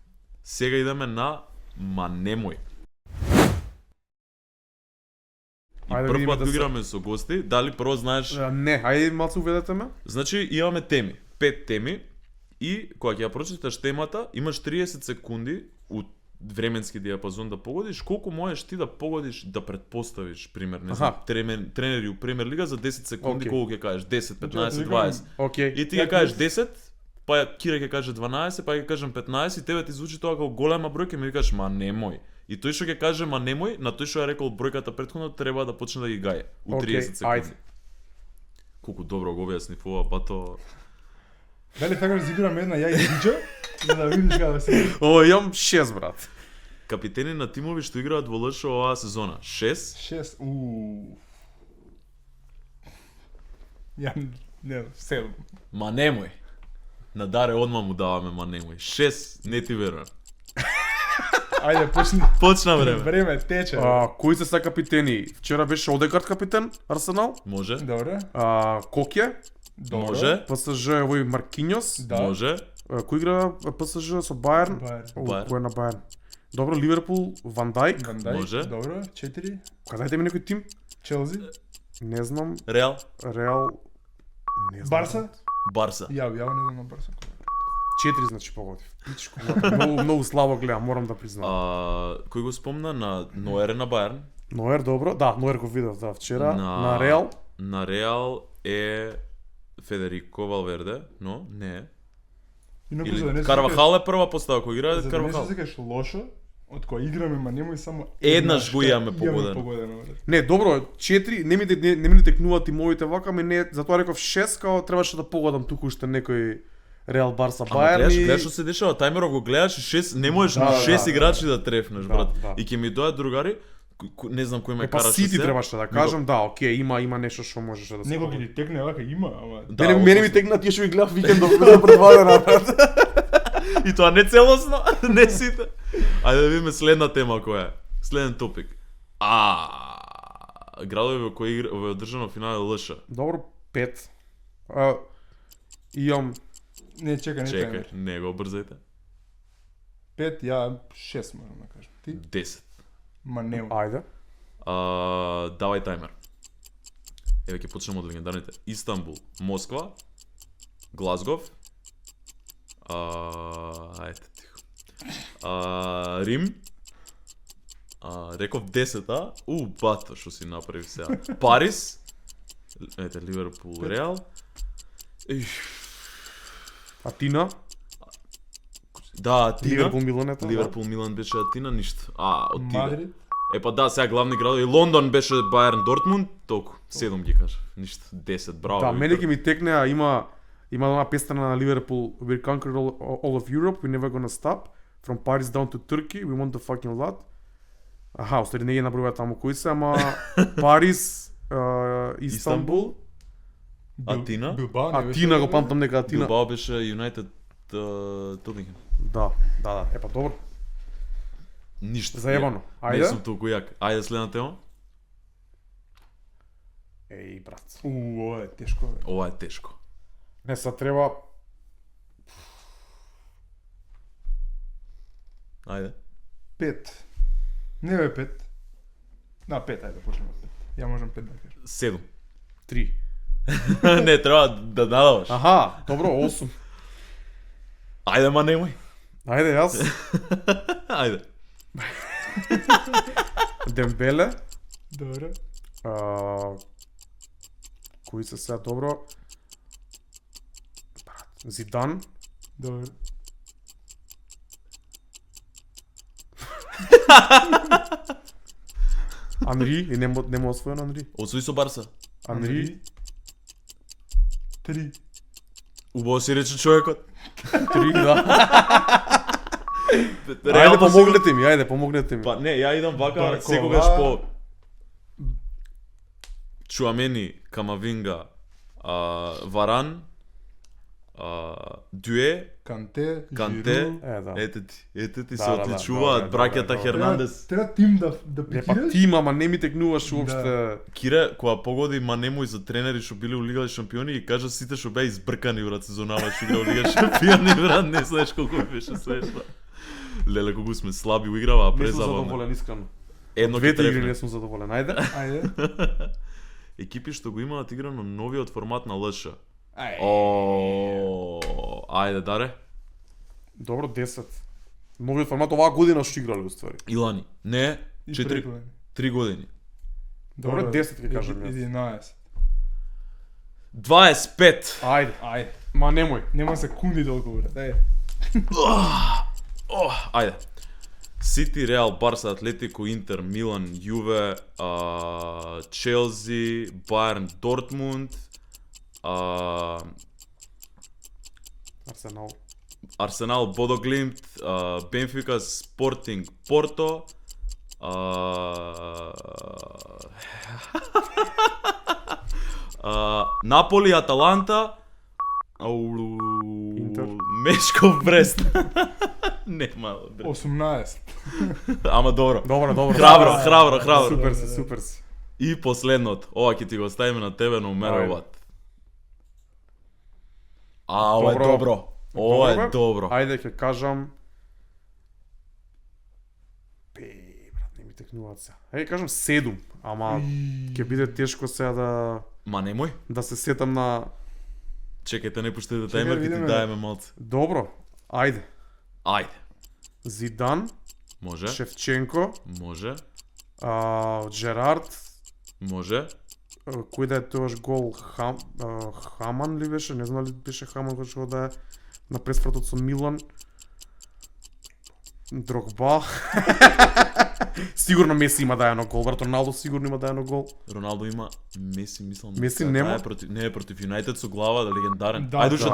Сега идеме на ма немој. И Ајде да прв видиме пат да се- играме со гости, дали прво знаеш. Не, ајде малце уведете ме. Значи имаме теми, 5 теми и кога ќе ја прочиташ темата, имаш 30 секунди у временски диапазон да погодиш, колку можеш ти да погодиш, да предпоставиш, пример, не знам, тренери у Премиер лига за 10 секунди Океј. колку ќе кажеш, 10, 15, Значи, 20. Океј. И ти ќе кажеш 10, па Кире ќе каже 12, па ќе кажем 15 и тебе ти звучи тоа како голема бројка и ми викаш ма немој. И тој што ќе каже ма немој, на тој што ја рекол бројката претходно треба да почне да ги гаје у 30 секунди. ајде. Колку добро го објаснив ова, па то Дали така да зигураме една ја и Диџа, за да видиш како се. Ова имам 6, брат. капитени на тимови што играат во ЛШ оваа сезона. 6. 6. Ја не, 7. Ма немој. На Даре одма му даваме ма немој. 6, не ти верувам. Ајде, почни. Почна време. Време тече. Кои се капитени? Вчера беше Одегард капитен, Арсенал. Може? Добре. Коке, Добро. Може? ПСЖ овој Маркиньос. Да. Може? Кој игра ПСЖ со Бајерн? Бајерн. Бајерн. Кој е на Бајерн? Добро, Ливерпул, Ван Дајк. Ван Дајк. Може. Добро. 4. Кажете ми некој тим? Челси. Не знам. Реал? Реал. Не знам. Барса. Барса. Ја не знам на Барса. 4 значи погодив. Многу слабо гледам, морам да признам. Кој го спомна на Ноер на Бајерн? Ноер добро. Да, Ноер го видов да вчера на Реал. На Реал е Федерико Валверде, но не е. Инаку за да Или не се Карвахал е прва постава кој игра, за да не се Карвахал. секаш лошо, од која играме, ма немој само Еднаш го имаме погодено. погодено. брат. Не, добро, 4, не ми текнуваат тимовите вака, ами не, затоа реков 6, као требаше да погодам туку уште некој Реал Барса Ама Бајерн гледаш што се дешава, тајмеров го гледаш и 6, не можеш Да, 6 да, играчи да трефнеш, Да, брат. да. И ќе ми дојат другари, не знам кој ме Па караше Сити се. требаше да кажам, да, окей, има нешто што можеше да се Некој ќе погоди. ти текне вака има, ама Да, Мене ми опасно. текна тие што ги гледав викендов за предвадена, брат. И тоа не целосно, не сите. Ајде да видиме следна тема која е. Следен топик. Градови во кои во одржано финале ЛШ. Добро, 5. Имам Не, чекај, Чекај, не го брзајте. 5, ја 6 можам да кажам. Ти? 10. Ма не. ајде. Давај таймер. Еве ќе почнеме од легендарните. Истанбул, Москва, Глазгов, ајде тихо. Рим, реков 10, бато што си направи сега. Париз, ете Ливерпул, Реал. Атина, Да, Атина. Ливерпул, Милан ето. Ливерпул, Милан беше Атина, ништо. Отиде. Мадрид. Епа да, сега главни градови. Лондон беше Бајерн, Дортмунд, толку. 7 ги кажа. Ништо. 10, браво. Да, Виктор. мене ќе ми текне, има една песна на Ливерпул. We conquered all of Europe, we're never gonna stop. From Paris down to Turkey, we won the fucking lot. Аха, устари не ги набројува таму кои се, ама Париз, Истанбул, Атина? Билбао. не беше Атина го добро? памтам дека Атина. Билбао беше Юнайтед Тотенхем. Да, епа добро. Ништо. Заебано. Не Ајде. сум толку јак. Ајде следна тема. Еј, брат. Ова е тешко, бе. Ова е тешко. Не, са треба... Ајде. 5. Не бе 5. На 5, ајде, почнеме од 5. Ја можам 5 да кажам. 7. 3. Не, треба да надаваш. Аха, добро, 8. Ајде, ма немој. Ајде, јас. Ајде. Дембеле. Добро. Кои се сега добро? Брат, Зидан. Добро. Анри, и нема освоен Анри. Освои со Барса. Анри. 3. Убаво си рече човекот. 3, да. Ајде, Реално помогнете ми, ајде, помогнете ми. Па не, ја идам вака Баркова. секогаш по Чуамени, Камавинга, Варан, Дюе, Канте, Канте, Жиру. Да. ете ти Да, се да, да, отличуваат добре, браќата добре. Хернандес. Треба тим да Не, па пикираш. тима, ама не ми текнуваш уопште. Кире, кога погоди ма немој за тренери што биле у Лига шампиони и кажа сите што беа избркани брат сезонава што игра у Лига шампиони брат, не знаеш колку беше смешно. Леле колку сме слаби уиграва, а Не сум презабавно. задоволен, искрено. Едно ќе Двете игри трефне. не сум задоволен. Ајде. Ајде. Екипи што го имаат играно новиот формат на ЛШ. Ајде. Ајде даре. Добро, 10. Новиот формат оваа година што играле уствари. Илани. Не, И 4 преклани. 3 години. Добро, 10 ќе кажам јас. 11. 25. Ајде. Ајде. Ма немој. Нема секунди толку, брат. Ајде. Ајде. Сити, Реал, Барса, Атлетико, Интер, Милан, Јуве, Челси, Бајерн, Дортмунд, Арсенал. Арсенал, Бодо Глимт, Бенфика, Спортинг, Порто, Наполи, Аталанта, Интер. Мешков, Брест. Нема, бре. 18. Ама добро. Добро. Храбро. Супер си. И последното, ова ќе ти го оставиме на тебе no matter Ајде. what. Ова е Добро. добро. Ова е бе. добро. Ајде ќе кажам брат, не ми текнуваат се. Ајде кажам 7, ама ќе биде тешко сега Ма немој. да се сетам на Чекајте, не пуштете Чекај, тајмер, ќе ти видиме. даеме малце. добро. Ајде. Ајде. Зидан, Може, Шевченко, може, Джерард, може. кој да е тоаш гол Хаман ли беше, не знам ли беше Хаман кој што да е на пресвратот со Милан. Дрогба. Сигурно Меси има да едно гол, брат, Роналдо сигурно има да едно гол. Роналдо има Меси, мислам. Меси таа нема? е против, не е против Юнайтед со глава, да легендарен. Да, Ајде уште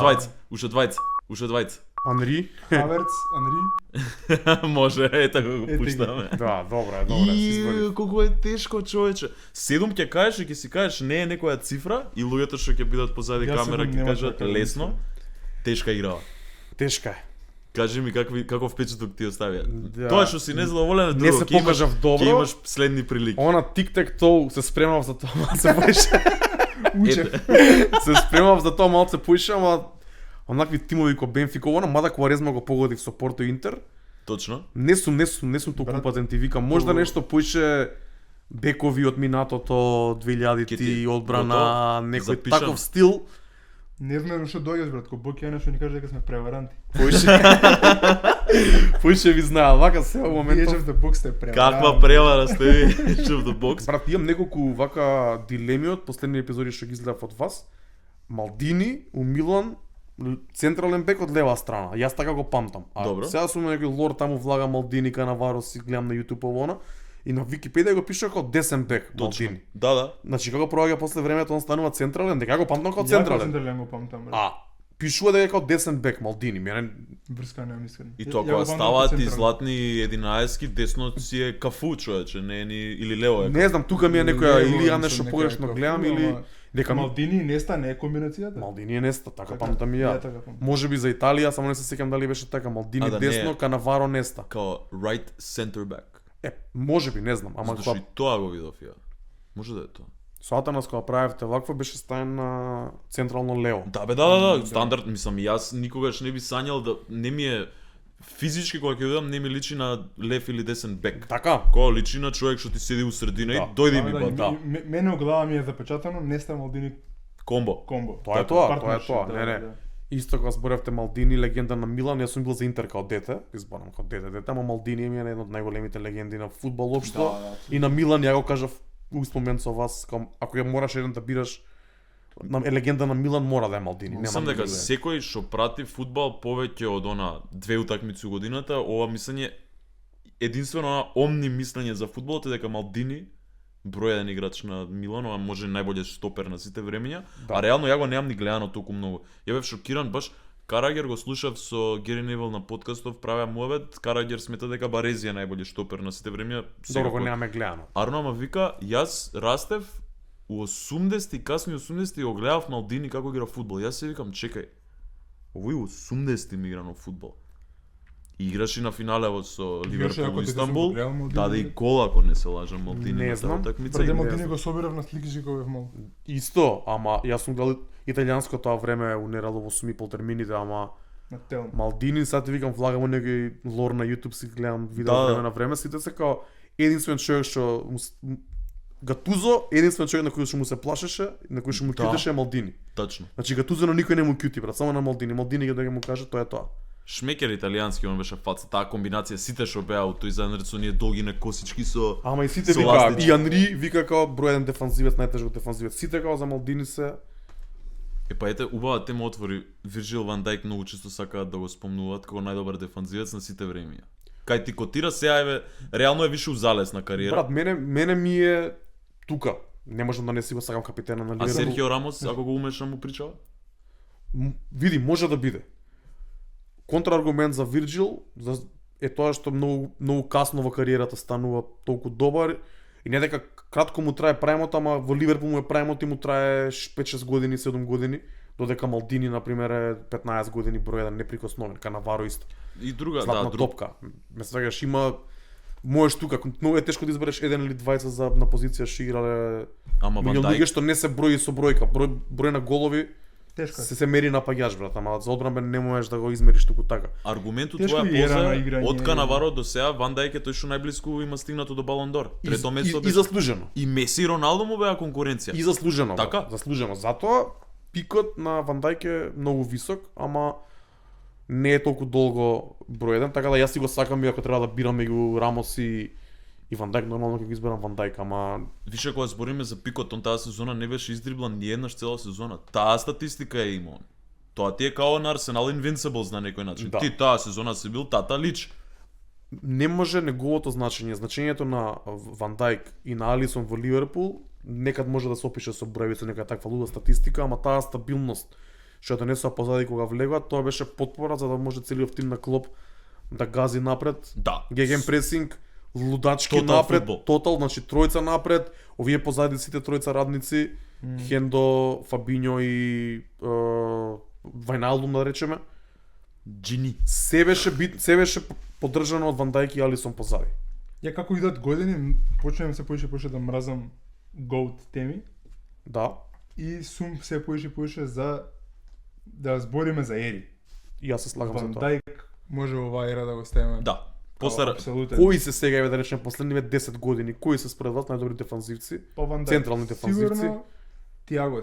да. уште двајца. Анри. Хаверц, Анри. Може, ета го Ете ги. пуштаме. Да, добре, си избори. Колку е тешко, човече. 7 ќе кажеш и ќе си кажеш не е некоја цифра и луѓето што ќе бидат позади Јас камера сигурно ќе нема кажат така да лесно. Тешка игра. Тешка е. Кажи ми каков впечаток ти оставија. Да. Тоа што си незадоволен е Не друго. се Ќе покажав добро. Ќе имаш следни прилики. Она тик-тек-тоу се спремав за тоа, малце поише. Учев. Се спремав за тоа малце поише, ама онакви тимови ко Бенфика, мада Кварезма го погодив со Порто и Интер. Точно. Не сум толку Брат, патент и викам, можда нешто поише бекови од минатото 2000-ти, одбрана, некој запишам. таков стил. Не знам што дојдеш брат, ко Боки Јанеш што ни каже дека сме преваранти. Поише ви знаат, вака се во моментот. Edge of the box сте преваранти. Каква превара сте ви? Edge of the box. Брат, имам неколку вака дилеми од последни епизоди што ги изгледав од вас. Малдини у Милан, централен бек од лева страна. Јас така го памтам. А Добро. сега сум некој лор таму влага Малдини, Канаваро, си гледам на YouTube овона. И на Википедија го пише како десен бек Точно. Малдини. Да. Значи како проаѓа после времето он станува централен, дека го памтам како Јако централен. централен го памтам брат. А, пишува дека е како десен бек Малдини. Мене Врска немам искрено. И Ја- тоа ја кога го памтам ставаат како и централен. златни 11-ки, десно си е кафу, човече, не е ни или лево е. не знам, тука ми е некоја Не, или ја мислам, нешто нека погрешно е гледам кафу, или ама дека Малдини и Неста не е комбинацијата. Малдини е Неста, така Така, памтам и ја ја. така памтам. Може би за Италија, само не се сеќам дали беше така. Малдини А, да не е. десно, Канаваро Неста. Као right center back. Може би, не знам, ама Затоа и тоа го видов ја. Може да е тоа. со Атанас кога правевте вакво беше стаен на централно лево. Да бе, да, стандард, мислам, и јас никогаш не би сањал да не ми е физички кога ќе одам не ми личи на лев или десен бек. Така. Кога личи на човек што ти седи у средина и Да. дојди Ама ми да, ба, и да. Мене у глава ми е запечатано Неста Малдини Комбо. комбо. Тоа е Така, тоа, тоа е Партнершип, тоа. да, Не, не. да. Исто кога зборевте Малдини, легенда на Милан, јас сум бил за Интер као дете, изборам као дете, ама Малдини ми е една од најголемите легенди на фудбал општо. Да, И на Милан ја го кажав у спомен со вас, као, ако ја мораш еден да бираш е легенда на Милан мора да е Малдини. Нема Мислам дека друго да е. секој што прати фудбал повеќе од она две утакмици у годината, ова мислење единствено она омни мислење за фудбалот е дека Малдини број еден играч на Милан, а може најболje стопер на сите времења, Да. а реално ја го немам ни гледано толку многу. Ја бев шокиран баш Карагер го слушав со Гери Невил на подкастов, правеа муавет, Карагер смета дека Барези е најболje штопер на сите времења. Добро го немаме гледано. Арно ама вика, јас растев у 80-ти, касни 80-ти го гледав Малдини како игра фудбал. Јас се викам, чекај, овој у 80-ти ми игра на фудбал. И играше на финале со Играше, ако Ливерпул дете Истанбул, сум го гледал Малдини, даде и бе. гол ако не се лажам Малдини Не на таа знам. утакмица. Преде и- Малдини го собирав на сликички кога бев мал. Исто, ама јас сум гледал италијанско тоа време у Нералово сум и пол термините, ама На Телм. Малдини, сега ти викам, влагам у некој лор на YouTube, си гледам видео Да, да. време на време, сите се као единствен човек што Гатузо, единствен човек на кој што му се плашеше, на кој што му Да. кјутеше е Малдини. Точно. Значи Гатузо на никој не му кјути, брат, само на Малдини. Малдини ќе да му каже тоа е тоа. Шмекер италијански, он беше фаца, таа комбинација, сите што беа у тој заедно со ние долги на косички со... Ама и сите Со вика, ластички. и Анри вика као број еден дефанзивец, најтежок дефанзивец. Сите као за Малдини се Епа ете, убава тема отвори. Вирджил Ван Дајк многу често сакаат да го спомнуваат како најдобар дефанзивец на сите времиња. Кај ти котира сега еве, реално е више узалес на кариера. брат, мене ми е тука. Не можам да не си го сакам капитена на А Ливерпул. Серхио Рамос, ако го умеша му причава? Види, може да биде. Контраргумент за Вирджил е тоа што многу касно во кариерата станува толку добар и не дека кратко му трае прајмот, ама во Ливерпул му е прајмот и му трае 5-6 години, 7 години, додека Малдини на пример е 15 години број еден неприкосновен, Канаваро исто. И друга, Златна да, топка. Ме сваќаш, има можеш тука, многу е тешко да избереш еден или двајца за на позиција што играле. Ама Ван Меѓу луѓе Дајк, што не се брои со бројка, број на голови Тешко е. се мери на паѓач, брат, ама за одбранбен не можеш да го измериш туку така. аргументот Тешко твоја и ера полза на е, играње. од Канаваро до сега Ван Дајк е тој што најблиску има стигнато до Балон д'Ор. Трето место и беше. заслужено. И Меси и Роналдо му беа конкуренција. И заслужено. брат, Така? Заслужено. Затоа пикот на Ван Дајк е многу висок, ама не е толку долго број еден, така да јас си го сакам и ако треба да бирам меѓу Рамос и Ван Дајк, нормално ќе го изберам Ван Дајк, ама Више кога збориме за пикот, он таа сезона не беше издриблан ни еднаш цела сезона. Таа статистика е имал. Тоа ти е као на Арсенал Invincibles на некој начин. Да. Ти таа сезона си бил тата лич. не може неговото значењето на Ван Дајк и на Алисон во Ливерпул некад може да се опише со броеви, со нека таква луда статистика, ама таа стабилност што ја донесоа позади кога влегоа, тоа беше потпора за да може целиот тим на Клоп да гази напред, Да. геген пресинг, лудачки Тотал напред, фудбал. тотал, значи тројца напред, овие позади сите тројца радници, Хендо, Фабињо и Вајналдум да речеме. Джини. Се беше поддржано од Ван Дајк и Алисон позади. Ја како идат години, почнем се поише да мразам GOAT теми Да. и сум се поише за да збориме за ери. И јас се слагам за Ван тоа. Дајк може оваа ера да го ставиме. Да. После Апсолутен. Кои се сега еве да речеме последниве 10 години, кои се според вас најдобри дефанзивци? Па Ван Дајк. Централни дефанзивци? Сигурно Тиаго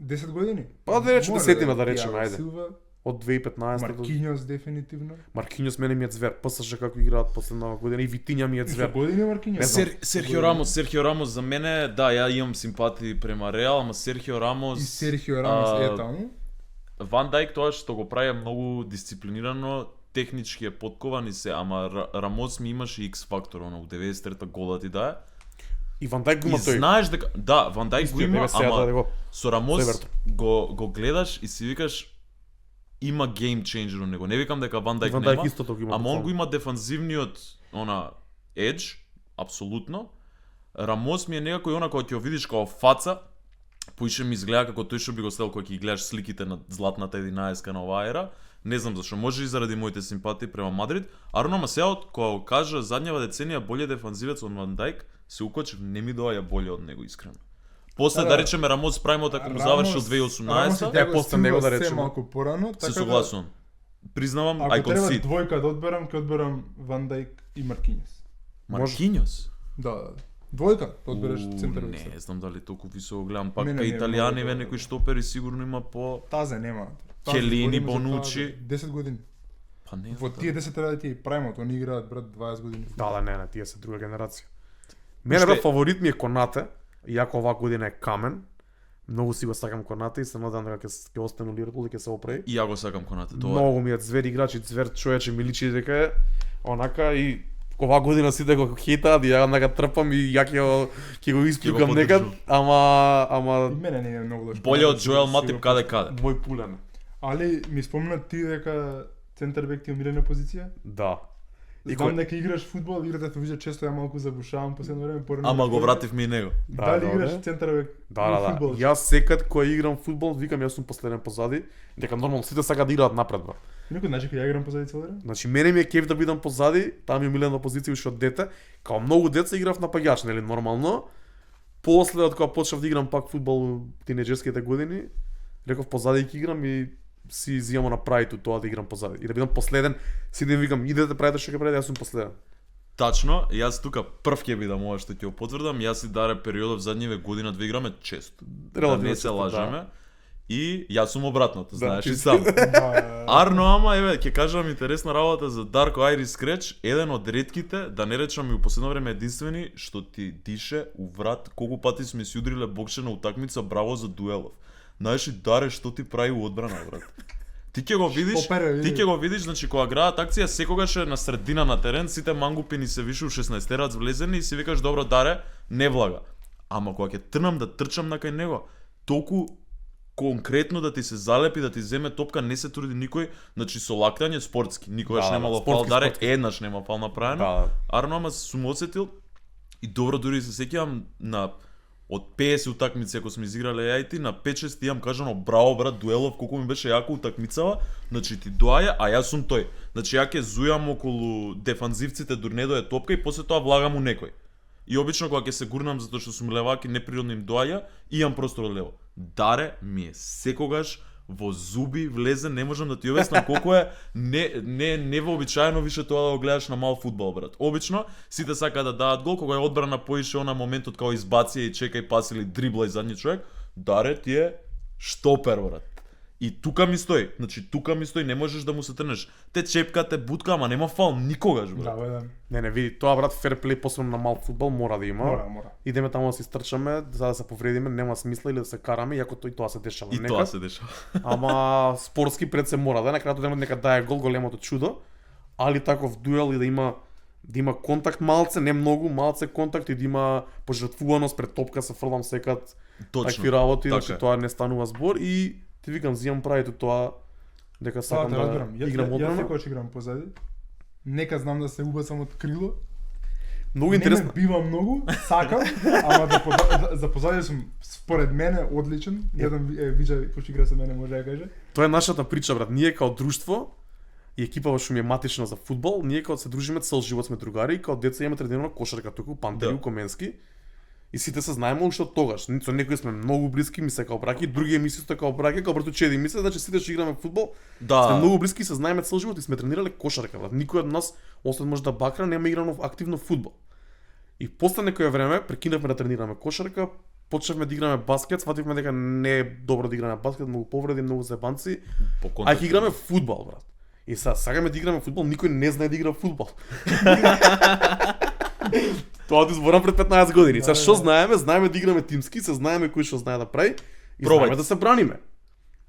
10 години. Па да речем Може десетина да речеме, Тиаго ајде. Силва, Од 2015 до Маркиньос дефинитивно. Маркиньос мене ми е звер. ПСЖ како играат последна година и Витиња ми е И со звер. години Маркиньос. Серхио Рамос за мене, да, ја имам симпатии према Реал, ама Серхио Рамос И Серхио Рамос е таму. Ван Дајк тоа што го прави многу дисциплинирано, технички е подкован и се, ама Рамос ми имаше X фактор, она у 93-та голот и да. И Ван Дајк го И има тој. знаеш дека да, Ван Дајк го има, ама го. со Рамос Севертон. го гледаш и си викаш има game changer у него. Не викам дека Ван Дајк Ван нема, Дајк истото го има. ама он го буквално. има дефанзивниот она edge, апсолутно. Рамос ми е некако и она кога ќе го видиш како фаца, поише ми изгледа како тој што би го стел кога ќе гледаш сликите на златната 11-ка на оваа ера. Не знам зашо, може и заради моите симпатии према Мадрид. Арно Масеот кога го кажа задњава деценија боле дефанзивец од Ван Дајк, се укочив, не ми доаѓа боле од него искрено. После да речеме Рамос прајмот ако му завршил 2018, после него да се речеме. малку порано, се така да согласувам. Признавам, I ако треба concede. двојка да одберам, ќе одберам Ван Дајк и Маркиньос. Маркиньос? Да. Двојка, да одбереш центар. Не знам дали толку високо гледам, пак Не, кај не, италијани многу ве добро. некои штопери сигурно има по Тазе нема. Келини, збориме за Бонучи. Тазе. 10 години. па не Во знам. тие 10 треба да ти прајмот, они играат брат 20 години. Да, не, тие се друга генерација. Мене Уште- брат фаворит ми е Конате, иако оваа година е Камен. Многу си го сакам Конате и се надам дека ќе остане у Ливерпул и ќе се оправи. И ја го сакам Конате, тоа. Многу ми е звер играч и звер човече ми личи дека е онака и оваа година сите го хейтаат и ја нека трпам и ја ќе го исплюкам го некад, поддржувам. ама И мене не е многу лош. Боле од Си Джоел го Матип каде. мој пулен. Али ми спомна ти дека центар бек ти е омилена позиција? Да. И Знам кој- дека играш фудбал, играте тоа више често ја малку забушавам последно време, порано. Ама го вративме и него. Да, Дали добре. играш центар бек? Да. Фудбал? Јас секад кога играм фудбал, викам јас сум последен позади, дека нормално сите сакаат да играат напред, бра. Некој значи кога ја играм позади цел време? Значи мене ми е кеф да бидам позади, таа ми е милена позиција уште од дете. Као многу деца играв напаѓач, нели нормално. После од кога почнав да играм пак фудбал во тинеџерските години, реков позади ќе играм и си изјамо на прајто тоа да играм позади. И да бидам последен, си да им викам идете правите што ќе правите, јас сум последен. Тачно, јас тука прв ќе бидам ова што ќе го потврдам, јас и Даре периодов задниве година две играме често. Да Релативно не се често, лажеме. И јас сум обратното, знаеш и ти сам. Да. Арно, ама еве, ќе кажам интересна работа за Darko Iris Scratch, еден од ретките, да не речам и у последно време единствени, што ти дише у врат, колку пати сме си удриле боксена утакмица, браво за дуелов. Знаеш и Даре што ти прави у одбрана, брат. Ти ќе го видиш, Шпопере, ти види. ќе го видиш, значи кога граат акција секогаш е на средина на терен, сите мангупини се више у 16-терац влезени и си викаш добро Даре, не влага. Ама кога ќе трнам да трчам на кај него, толку конкретно да ти се залепи, да ти земе топка, не се труди никој, значи со лактање спортски, никогаш Да, немало спортски, фал, Даре спортски. еднаш нема фал направено. Да. Арно, ама сум осетил и добро дури се сеќавам на од 50 утакмици ако сме изиграле ја и ти, на 5-6 имам кажано браво брат дуелов, колку ми беше јако утакмицава, значи ти доаѓа, а јас сум тој. Значи ја ќе зујам околу дефанзивците дури не дое топка и после тоа влагам у некој. И обично кога ќе се гурнам затоа што сум левак и неприродно им доаѓа, имам простор од лево. Даре ми е секогаш во зуби влезе, не можам да ти објаснам колку е невообичаено више тоа да го гледаш на мал фудбал, брат. Обично сите сакаат да дадат гол кога е одбрана поише она моментот кога избација и чека и пас или дрибла и задни човек. Даре ти е штопер, брат. И тука ми стои, значи тука ми стои, не можеш да му се трнеш. Те чепка, те бутка, ама нема фал никогаш, брат. Да, бе, Не, види, тоа брат ферплей посебно на мал фудбал мора да има. мора. Идеме таму да се стрчаме, за да се повредиме, нема смисла или да се караме, иако тој тоа се дешава И некад. тоа се дешава. Ама спортски пред се мора, да на крајот денот нека дае гол големото чудо, али таков дуел и да има контакт малце, не многу, малце контакт и да има пожртвуваност пред топка, се фрлам секад такви работи, така значи е. тоа не станува збор и ти викам зијам правито тоа дека сакам Тоа те разбирам. да играм Јас одбрана. секогаш играм позади. Нека знам да се убацам од крило. Многу Не интересно. ме бива многу, сакам, ама за позади сум според мене одличен. Еден виџа кој игра со мене може да каже. Тоа е нашата прича, брат. Ние као друштво и екипава што ми е матична за фудбал, ние кога се дружиме цел живот сме другари, и кога деца имаме тренирано кошарка туку, Пантери, Да. Коменски. И сите се знаеме уште од тогаш. Со некои сме многу блиски, ми се као браќа, други ми се исто као браќа, као брату Чеди ми се, значи сите што играме фудбал, Да. сме многу блиски и се знаеме цел живот и сме тренирале кошарка, брат. Никој од нас, освен можда Бакра, нема играно активно фудбал. И после некое време прекинавме да тренираме кошарка, почнавме да играме баскет, свативме дека не е добро да играме баскет, многу повреди, многу зебанци. По А контакт. ќе играме фудбал, брат. И сега сакаме да играме фудбал, никој не знае да игра фудбал. Тоа ти зборам пред 15 години. Сега што знаеме? Знаеме да играме тимски, се знаеме кој што знае да прави и Пробајте. знаеме да се браниме.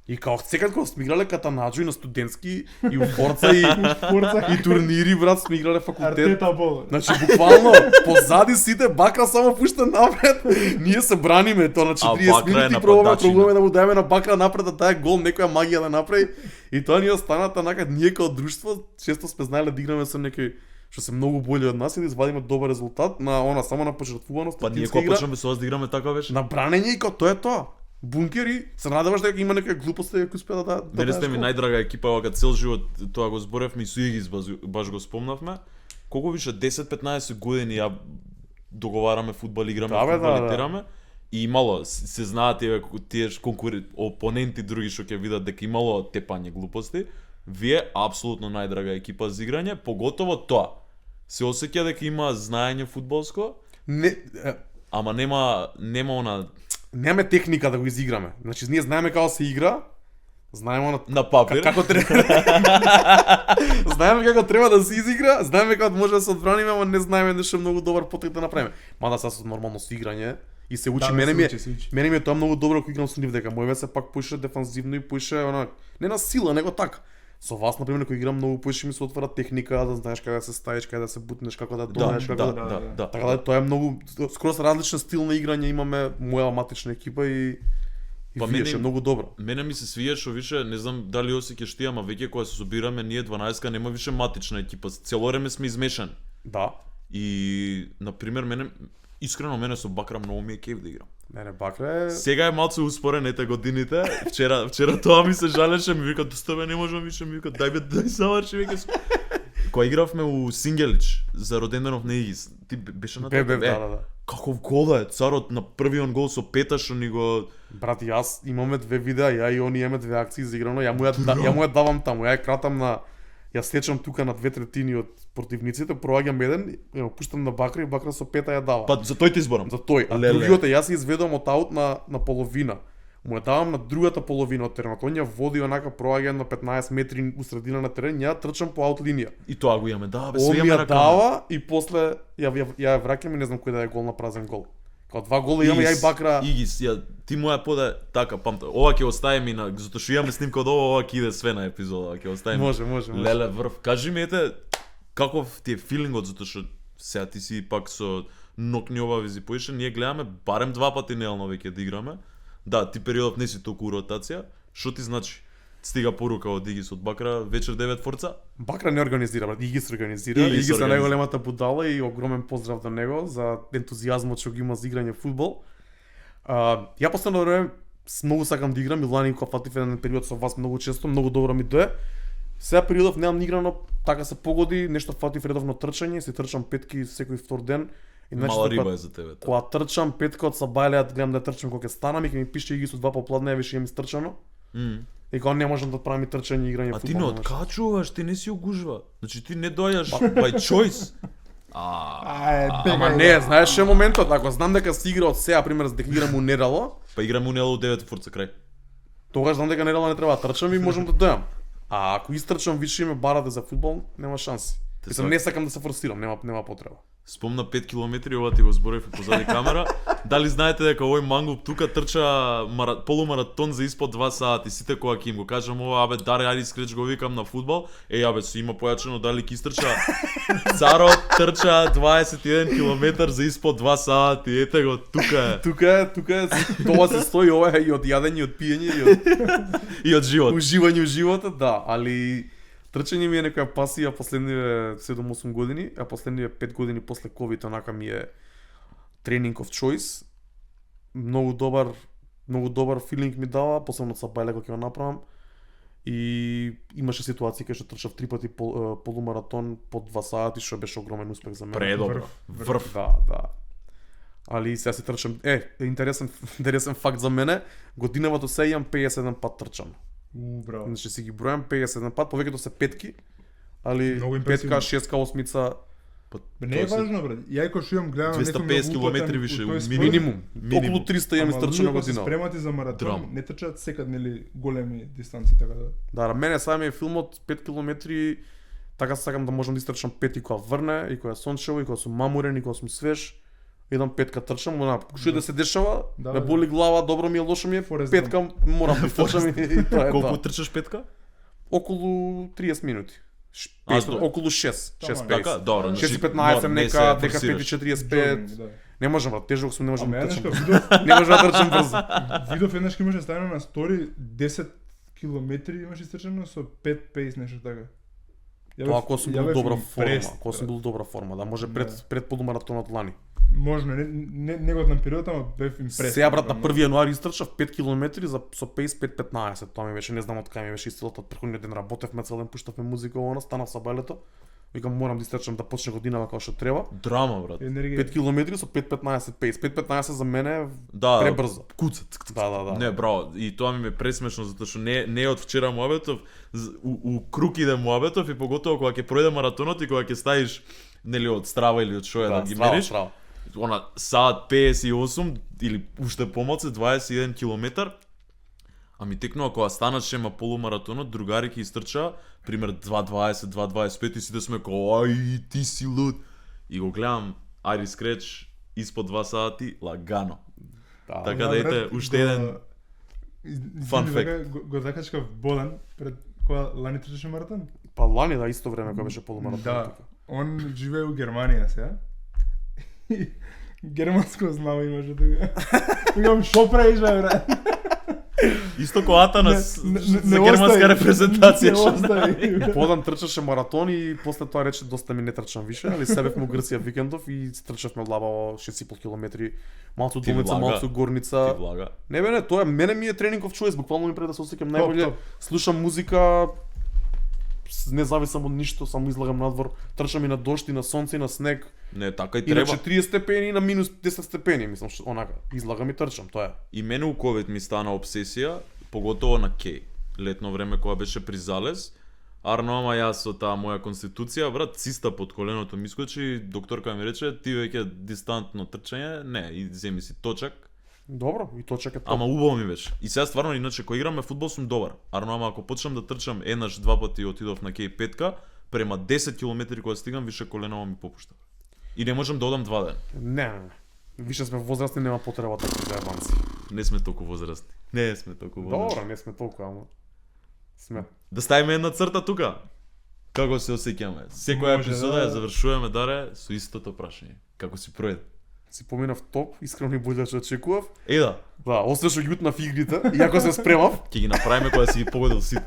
И као секад кога сме играле катанаџо и на студентски и у Форца и турнири, брат, сме играле факултет. Артета бол. Значи буквално позади сите Бакра само пушта напред. Ние се браниме тоа на 40 Бакра е минути пробуваме нападачина. да му даеме на Бакра напред да даде гол, некоја магија да направи. И тоа ни остана танака ние како друштво често сме знаеле да играме со некои што се многу бољи од нас и да извадиме добар резултат на она само на пожртвуваност, Па ние тимска кога игра, почнаме со вас да играме така беше. на бранење и како тоа е тоа. Бункери, се надеваш дека има некоја глупости кои успеа да Мене сте даеш ми гол. најдрага екипа, вака цел живот тоа го зборевме и со Игис баш го спомнавме. Колку више 10-15 години ја договараме фудбал, играме Да, бе, фудбал да, и да. тераме. И имало, се знаат тие опоненти други што ќе видат дека имало тепање глупости. Вие апсолутно најдрага екипа за играње, поготово тоа. Се осеќа дека има знаење фудбалско, Не, ама нема она немаме техника да го изиграме. Значи ние знаеме како се игра, знаеме на на папир. како треба. Знаеме како треба да се изигра, знаеме како може да се одбраниме, ама не знаеме нешто многу добар потек да направиме. Мада сега со нормално со играње и се учи, мене ми е тоа многу добро кога играм со нив дека мојве се пак поише дефанзивно и поише она не на сила, него така. Со вас на пример кога играм многу поише ми се отвара техника, да знаеш каде да се ставиш, каде да се бутнеш, како да донеш, како да. Така да тоа е многу скоро различен стил на играње имаме моја матична екипа и Па вие мене- ше многу добро. Мене ми се свија што више, не знам дали осеќаш ти, ама веќе кога се собираме ние 12-ка нема више матична екипа, цело време сме измешани. Да. И на пример мене со Бакра многу ми е кеф да играм. Не, Бакра е... Сега е малку успорен ете годините. Вчера тоа ми се жалеше, ми вика доставе не можам више, ми вика дај заврши веќе. Кога игравме у Сингелич за роденденов на Игис, ти беше на Бе, тоа? да. Каков гол е, царот на првиот гол со пета што ни го Брат, јас имаме две видеа, ја и они имаме две акции заиграно, ја му ја давам таму, ја ја кратам на ја стечам тука на 2/3 од противниците, проаѓам еден, ја го пуштам на Бакра и Бакра со пета ја дава. Па за тој ти изборам. За тој, а Леле. другиот е јас ја изведувам од аут на половина. Му ја давам на другата половина од теренот. Он ја води онака проаѓа на 15 метри у средина на терен, ја трчам по аут линија. И тоа го имаме, да, бе, Он све ми имаме ја на камера. дава и после ја враќам и не знам кој да е гол на празен гол. Као два гола имаме ја и Бакра. Игис, ти моја пода така, памта. Ова ќе оставиме на затоа што имаме снимка од ова ќе иде све на епизода, ќе оставиме. Може. Леле врв. Кажи ми ете каков ти е филингот затоа што сега ти си пак со нокни обавези поише, ние гледаме барем 2 пати неделно веќе да играме. Да, ти периодов не си толку ротација. Што ти значи? Стига порука од Игис од Бакра, вечер 9 Форца? Бакра не организира, брат, Игис организира. Игис Игис е организира. најголемата будала и огромен поздрав до него за ентузијазмот што го има за играње фудбал. Ја последно време многу сакам да играм и лани кога фатив еден период со вас многу често, многу добро ми дое. Сега периодов немам ни играно, така се погоди, нешто фатив редовно трчање, си трчам петки секој втор ден. И Мала риба е за тебе. Тоа. Кога трчам петка од Сабајлеат, гледам да трчам кога ќе станам и ќе ми пише Игис од 2 попладне, веќе имам истрчано. И кога не можам да правам и трчање и играње А ти фудбал. не откачуваш, ти не си огужва. Значи ти не дојаш by choice. Ама не, знаеш што е моментот, ако знам дека се игра од сега, пример, дека играм у недела, Па играме унело 9 Форца крај. тогаш знам дека недела не треба да трчам и можам да дојам. А ако истрчам више и ме барате за фудбал, нема шанси. Мислам, не сакам да се форсирам, нема потреба. Спомна 5 километри, ова ти го зборев и позади камера. Дали знаете дека овој мангуп тука трча полумаратон за испод 2 сати. Сите кога ќе им го кажам ова, абе даре ајде скреч го викам на фудбал. Абе се има појачено дали ќе истрча. Царот трча 21 километар за испод 2 сати. Ете го, тука е. Тука е, тоа се стои, ова е и од јадење, и од пиење, и од И од живот. уживање у животот, да, али трчање ми е некоја пасија последниве 7-8 години, а последниве 5 години после ковид онака ми е тренинг of choice. Многу добар филинг ми дава, посебно со Бајле кога ќе го направам. И имаше ситуации кај што трчав 3 пати полумаратон по 2 сати, што беше огромен успех за мене. Предобро. Врв. Да. Али сега си трчам. Интересен факт за мене, годинавото се имам 51 пат трчам. Браво. Значи си ги бројам 51 пат, повеќето се петки, али Многу импресивно. петка, шестка, осмица, Не е важно, брат. Ја кој што имам гледам 250 километри више, минимум. Околу 300 имам истрчано година. година. Спремати за маратон, Драма. не трчаат секад нели големи дистанци така да. Да, мене сега ми е филмот 5 километри, така сакам да можам да истрчам 5 и кога врне, и кога е сончево, и кога сум мамурен, и кога сум свеж. Едам петка трчам, што и да се дешава, Да, ме да. боли глава, добро ми е, лошо ми е, Форест петка морам да трчам и тоа е Колку тоа. трчаш петка? Околу 30 минути. А, Околу 6, Тама, 6 Така, добро. 6:15 нека, дека форсираш. 5:45. Да. Не можам, брат, тежок сум, не можам Ама да ја нешто трчам. видов, Не можам да трчам брзо. видов еднаш имаше ставено на стори 10 километри имаш истрчано со 5 пейс нешто така. Тоа ако сум бил добра форма, импресд, ако сум бил добра форма, да може пред полумаратонот лани. Можно, не го знам периодот, ама бев импресивен. Сега брат на 1 јануари истрчав 5 километри за со пейс 5:15. Тоа ми беше, не знам од кај ми беше истилот, од претходниот ден работевме цел ден, пуштавме музика, она станав са бајлето. Викам морам да истрчам да почне годинава како што треба. Драма, брат. 5 километри со 5:15 пейс. 5:15 за мене е Да, пребрзо. Куцат. Да. Не, браво, и тоа ми е пресмешно затоа што не е од вчера муабетов, у круг иде муабетов и поготово кога ќе пројде маратонот и кога ќе ставиш нели од Страва или од шоја да ги мериш. Она саат 58 или уште помалку 21 километар. Ами текнува кога станаше полумаратонот, другари ќе истрчаа, пример 2:20, 2:25 и сите сме како ај ти си луд. И го гледам Айрис Креч испод 2 сати лагано. Така да ете уште еден fun fact. Го закачкав Бодан пред кога лани трчаше маратон. Па лани да исто време кога беше полумаратон. Да, он живее у Германија сега. Германско знамо имаше тука. Имам шо правиш, бе, брат? Исто ко Атанас Не за германска репрезентација. Не остави. Подан трчаше маратон и после тоа рече доста ми не трчам више, али себе му Грција викендов и трчавме лабаво 6,5 километри, малку Долница, малку Горница. Ти влага. Не, тоа мене ми е тренингов чојс, буквално ми пред да се осеќам најболе. Слушам музика, не зависам од ништо, само излагам надвор, трчам и на дожд, и на сонце, и на снег. Не, така и треба. Иначе 30 степени и на минус 10 степени, мислам што онака, излагам и трчам, тоа е. И мене у ковид ми стана обсесија, поготово на кеј. Летно време кога беше при залез, арно ама јас со таа моја конституција, брат, циста под коленото ми скочи, докторка ми рече, ти веќе дистантно трчање, не, и земи си точак. Добро, и точак е тоа. Ама убаво ми беше. И сега стварно, иначе кога играме фудбал сум добар. Арно ама ако почнам да трчам еднаш, два пати отидов на кеј петка, према 10 километри кога стигам, више коленово ми попушта. И не можам да одам 2 дена. Не. Више сме возрастни, нема потреба такви заебанци. Не сме толку возрастни. Не сме толку возрастни. Добро, не сме толку, ама сме. Да ставиме една црта тука. Како се осеќаме? Секоја Може, епизода да. ја завршуваме даре со истото прашање. Како си пројде? Си поминав топ, искрено и боле што очекував. Да, Да, освен што ги утнав игрите, иако се спремав. ќе ги направиме кога си ги погодил сите.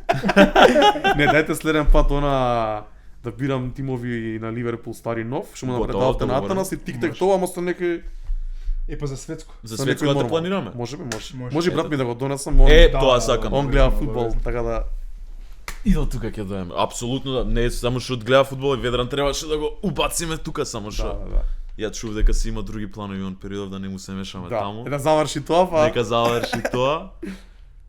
Не, дајте следен пат она да бирам тимови на Ливерпул стари нов, што му Готово, напредавате на договорено. Атанас и тик-так тоа, ама со некој Па за светско. За со светско некој да те нормал. планираме. Може би, може. Може. Може брат Ето. ми да го донесам, он, Е, Да, тоа да, сакам. он гледа Добро, фудбал, добро. така да И до тука ќе дојдеме. Апсолутно да. Не само што гледа фудбал и Ведран требаше да го убациме тука, само што. да. Ја чув дека си има други планови он период да не му се мешаме Да, таму. да заврши тоа, па. Нека заврши тоа.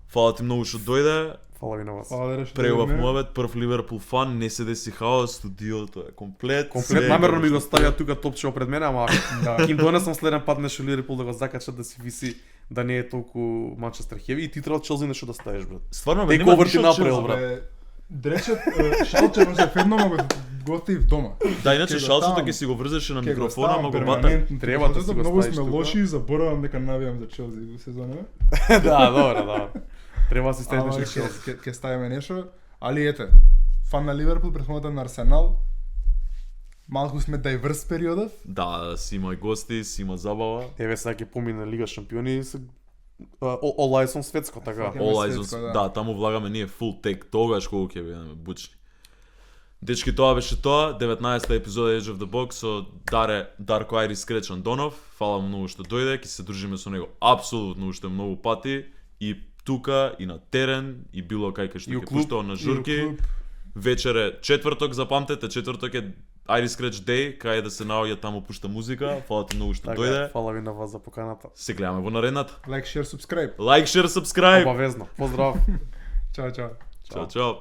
Фала ти многу што дојде. Фала ви на вас. Фала да решите. Преубав муабет, прв Ливерпул фан, не се деси хаос, студиото е комплет. Комплет се намерно ми како го ставија тука топчево пред мене, ама Да. ќе им донесам следен пат нешто Ливерпул да го закачат да си виси да не е толку Манчестер хеви и ти треба Челси нешто да ставиш брат. Стварно бе, Take нема over ништо ти од направил, Челси. брат. Дречет шалче може федно, ма го остави в дома. Да, иначе Ќе го шалцото ставам. ќе си го врзеше на Ќе го микрофона, ставам ама го бата. перманентно, Треба да затоа си го многу ставиш сме тука. лоши и заборавам дека навијам за Челси во сезона. Да, добро. Треба да си ставиш Ама нешто. ќе ставиме нешто, али ете, фан на Ливерпул, претходната на Арсенал. Малку сме дайверс периодов. Да, си има и гости, си има забава. Еве сега ќе помине Лига шампиони се All Eyes on светско така. Фаќаме All Eyes светско, on... да. Да, таму влагаме ние full take, тогаш кога ќе бидеме бучни. Дечки, тоа беше тоа, 19-та епизода Edge of the Box со Дарко Айрис Кречан Донов. Фала му многу што дојде, ќе се дружиме со него апсолутно уште многу пати и тука и на терен и било кај што И у ќе клуб, пуштао на и у журки. клуб. Вечер е четврток, запамтете, четврток е Iris Scratch Day, кај да се наоѓа таму пушта музика. Фала ти многу што Така, дојде. фала ви на вас за поканата. Се гледаме во наредната. Like, share, subscribe. Like, share, subscribe. Обавезно. Поздрав. Чао, чао. Чао, чао.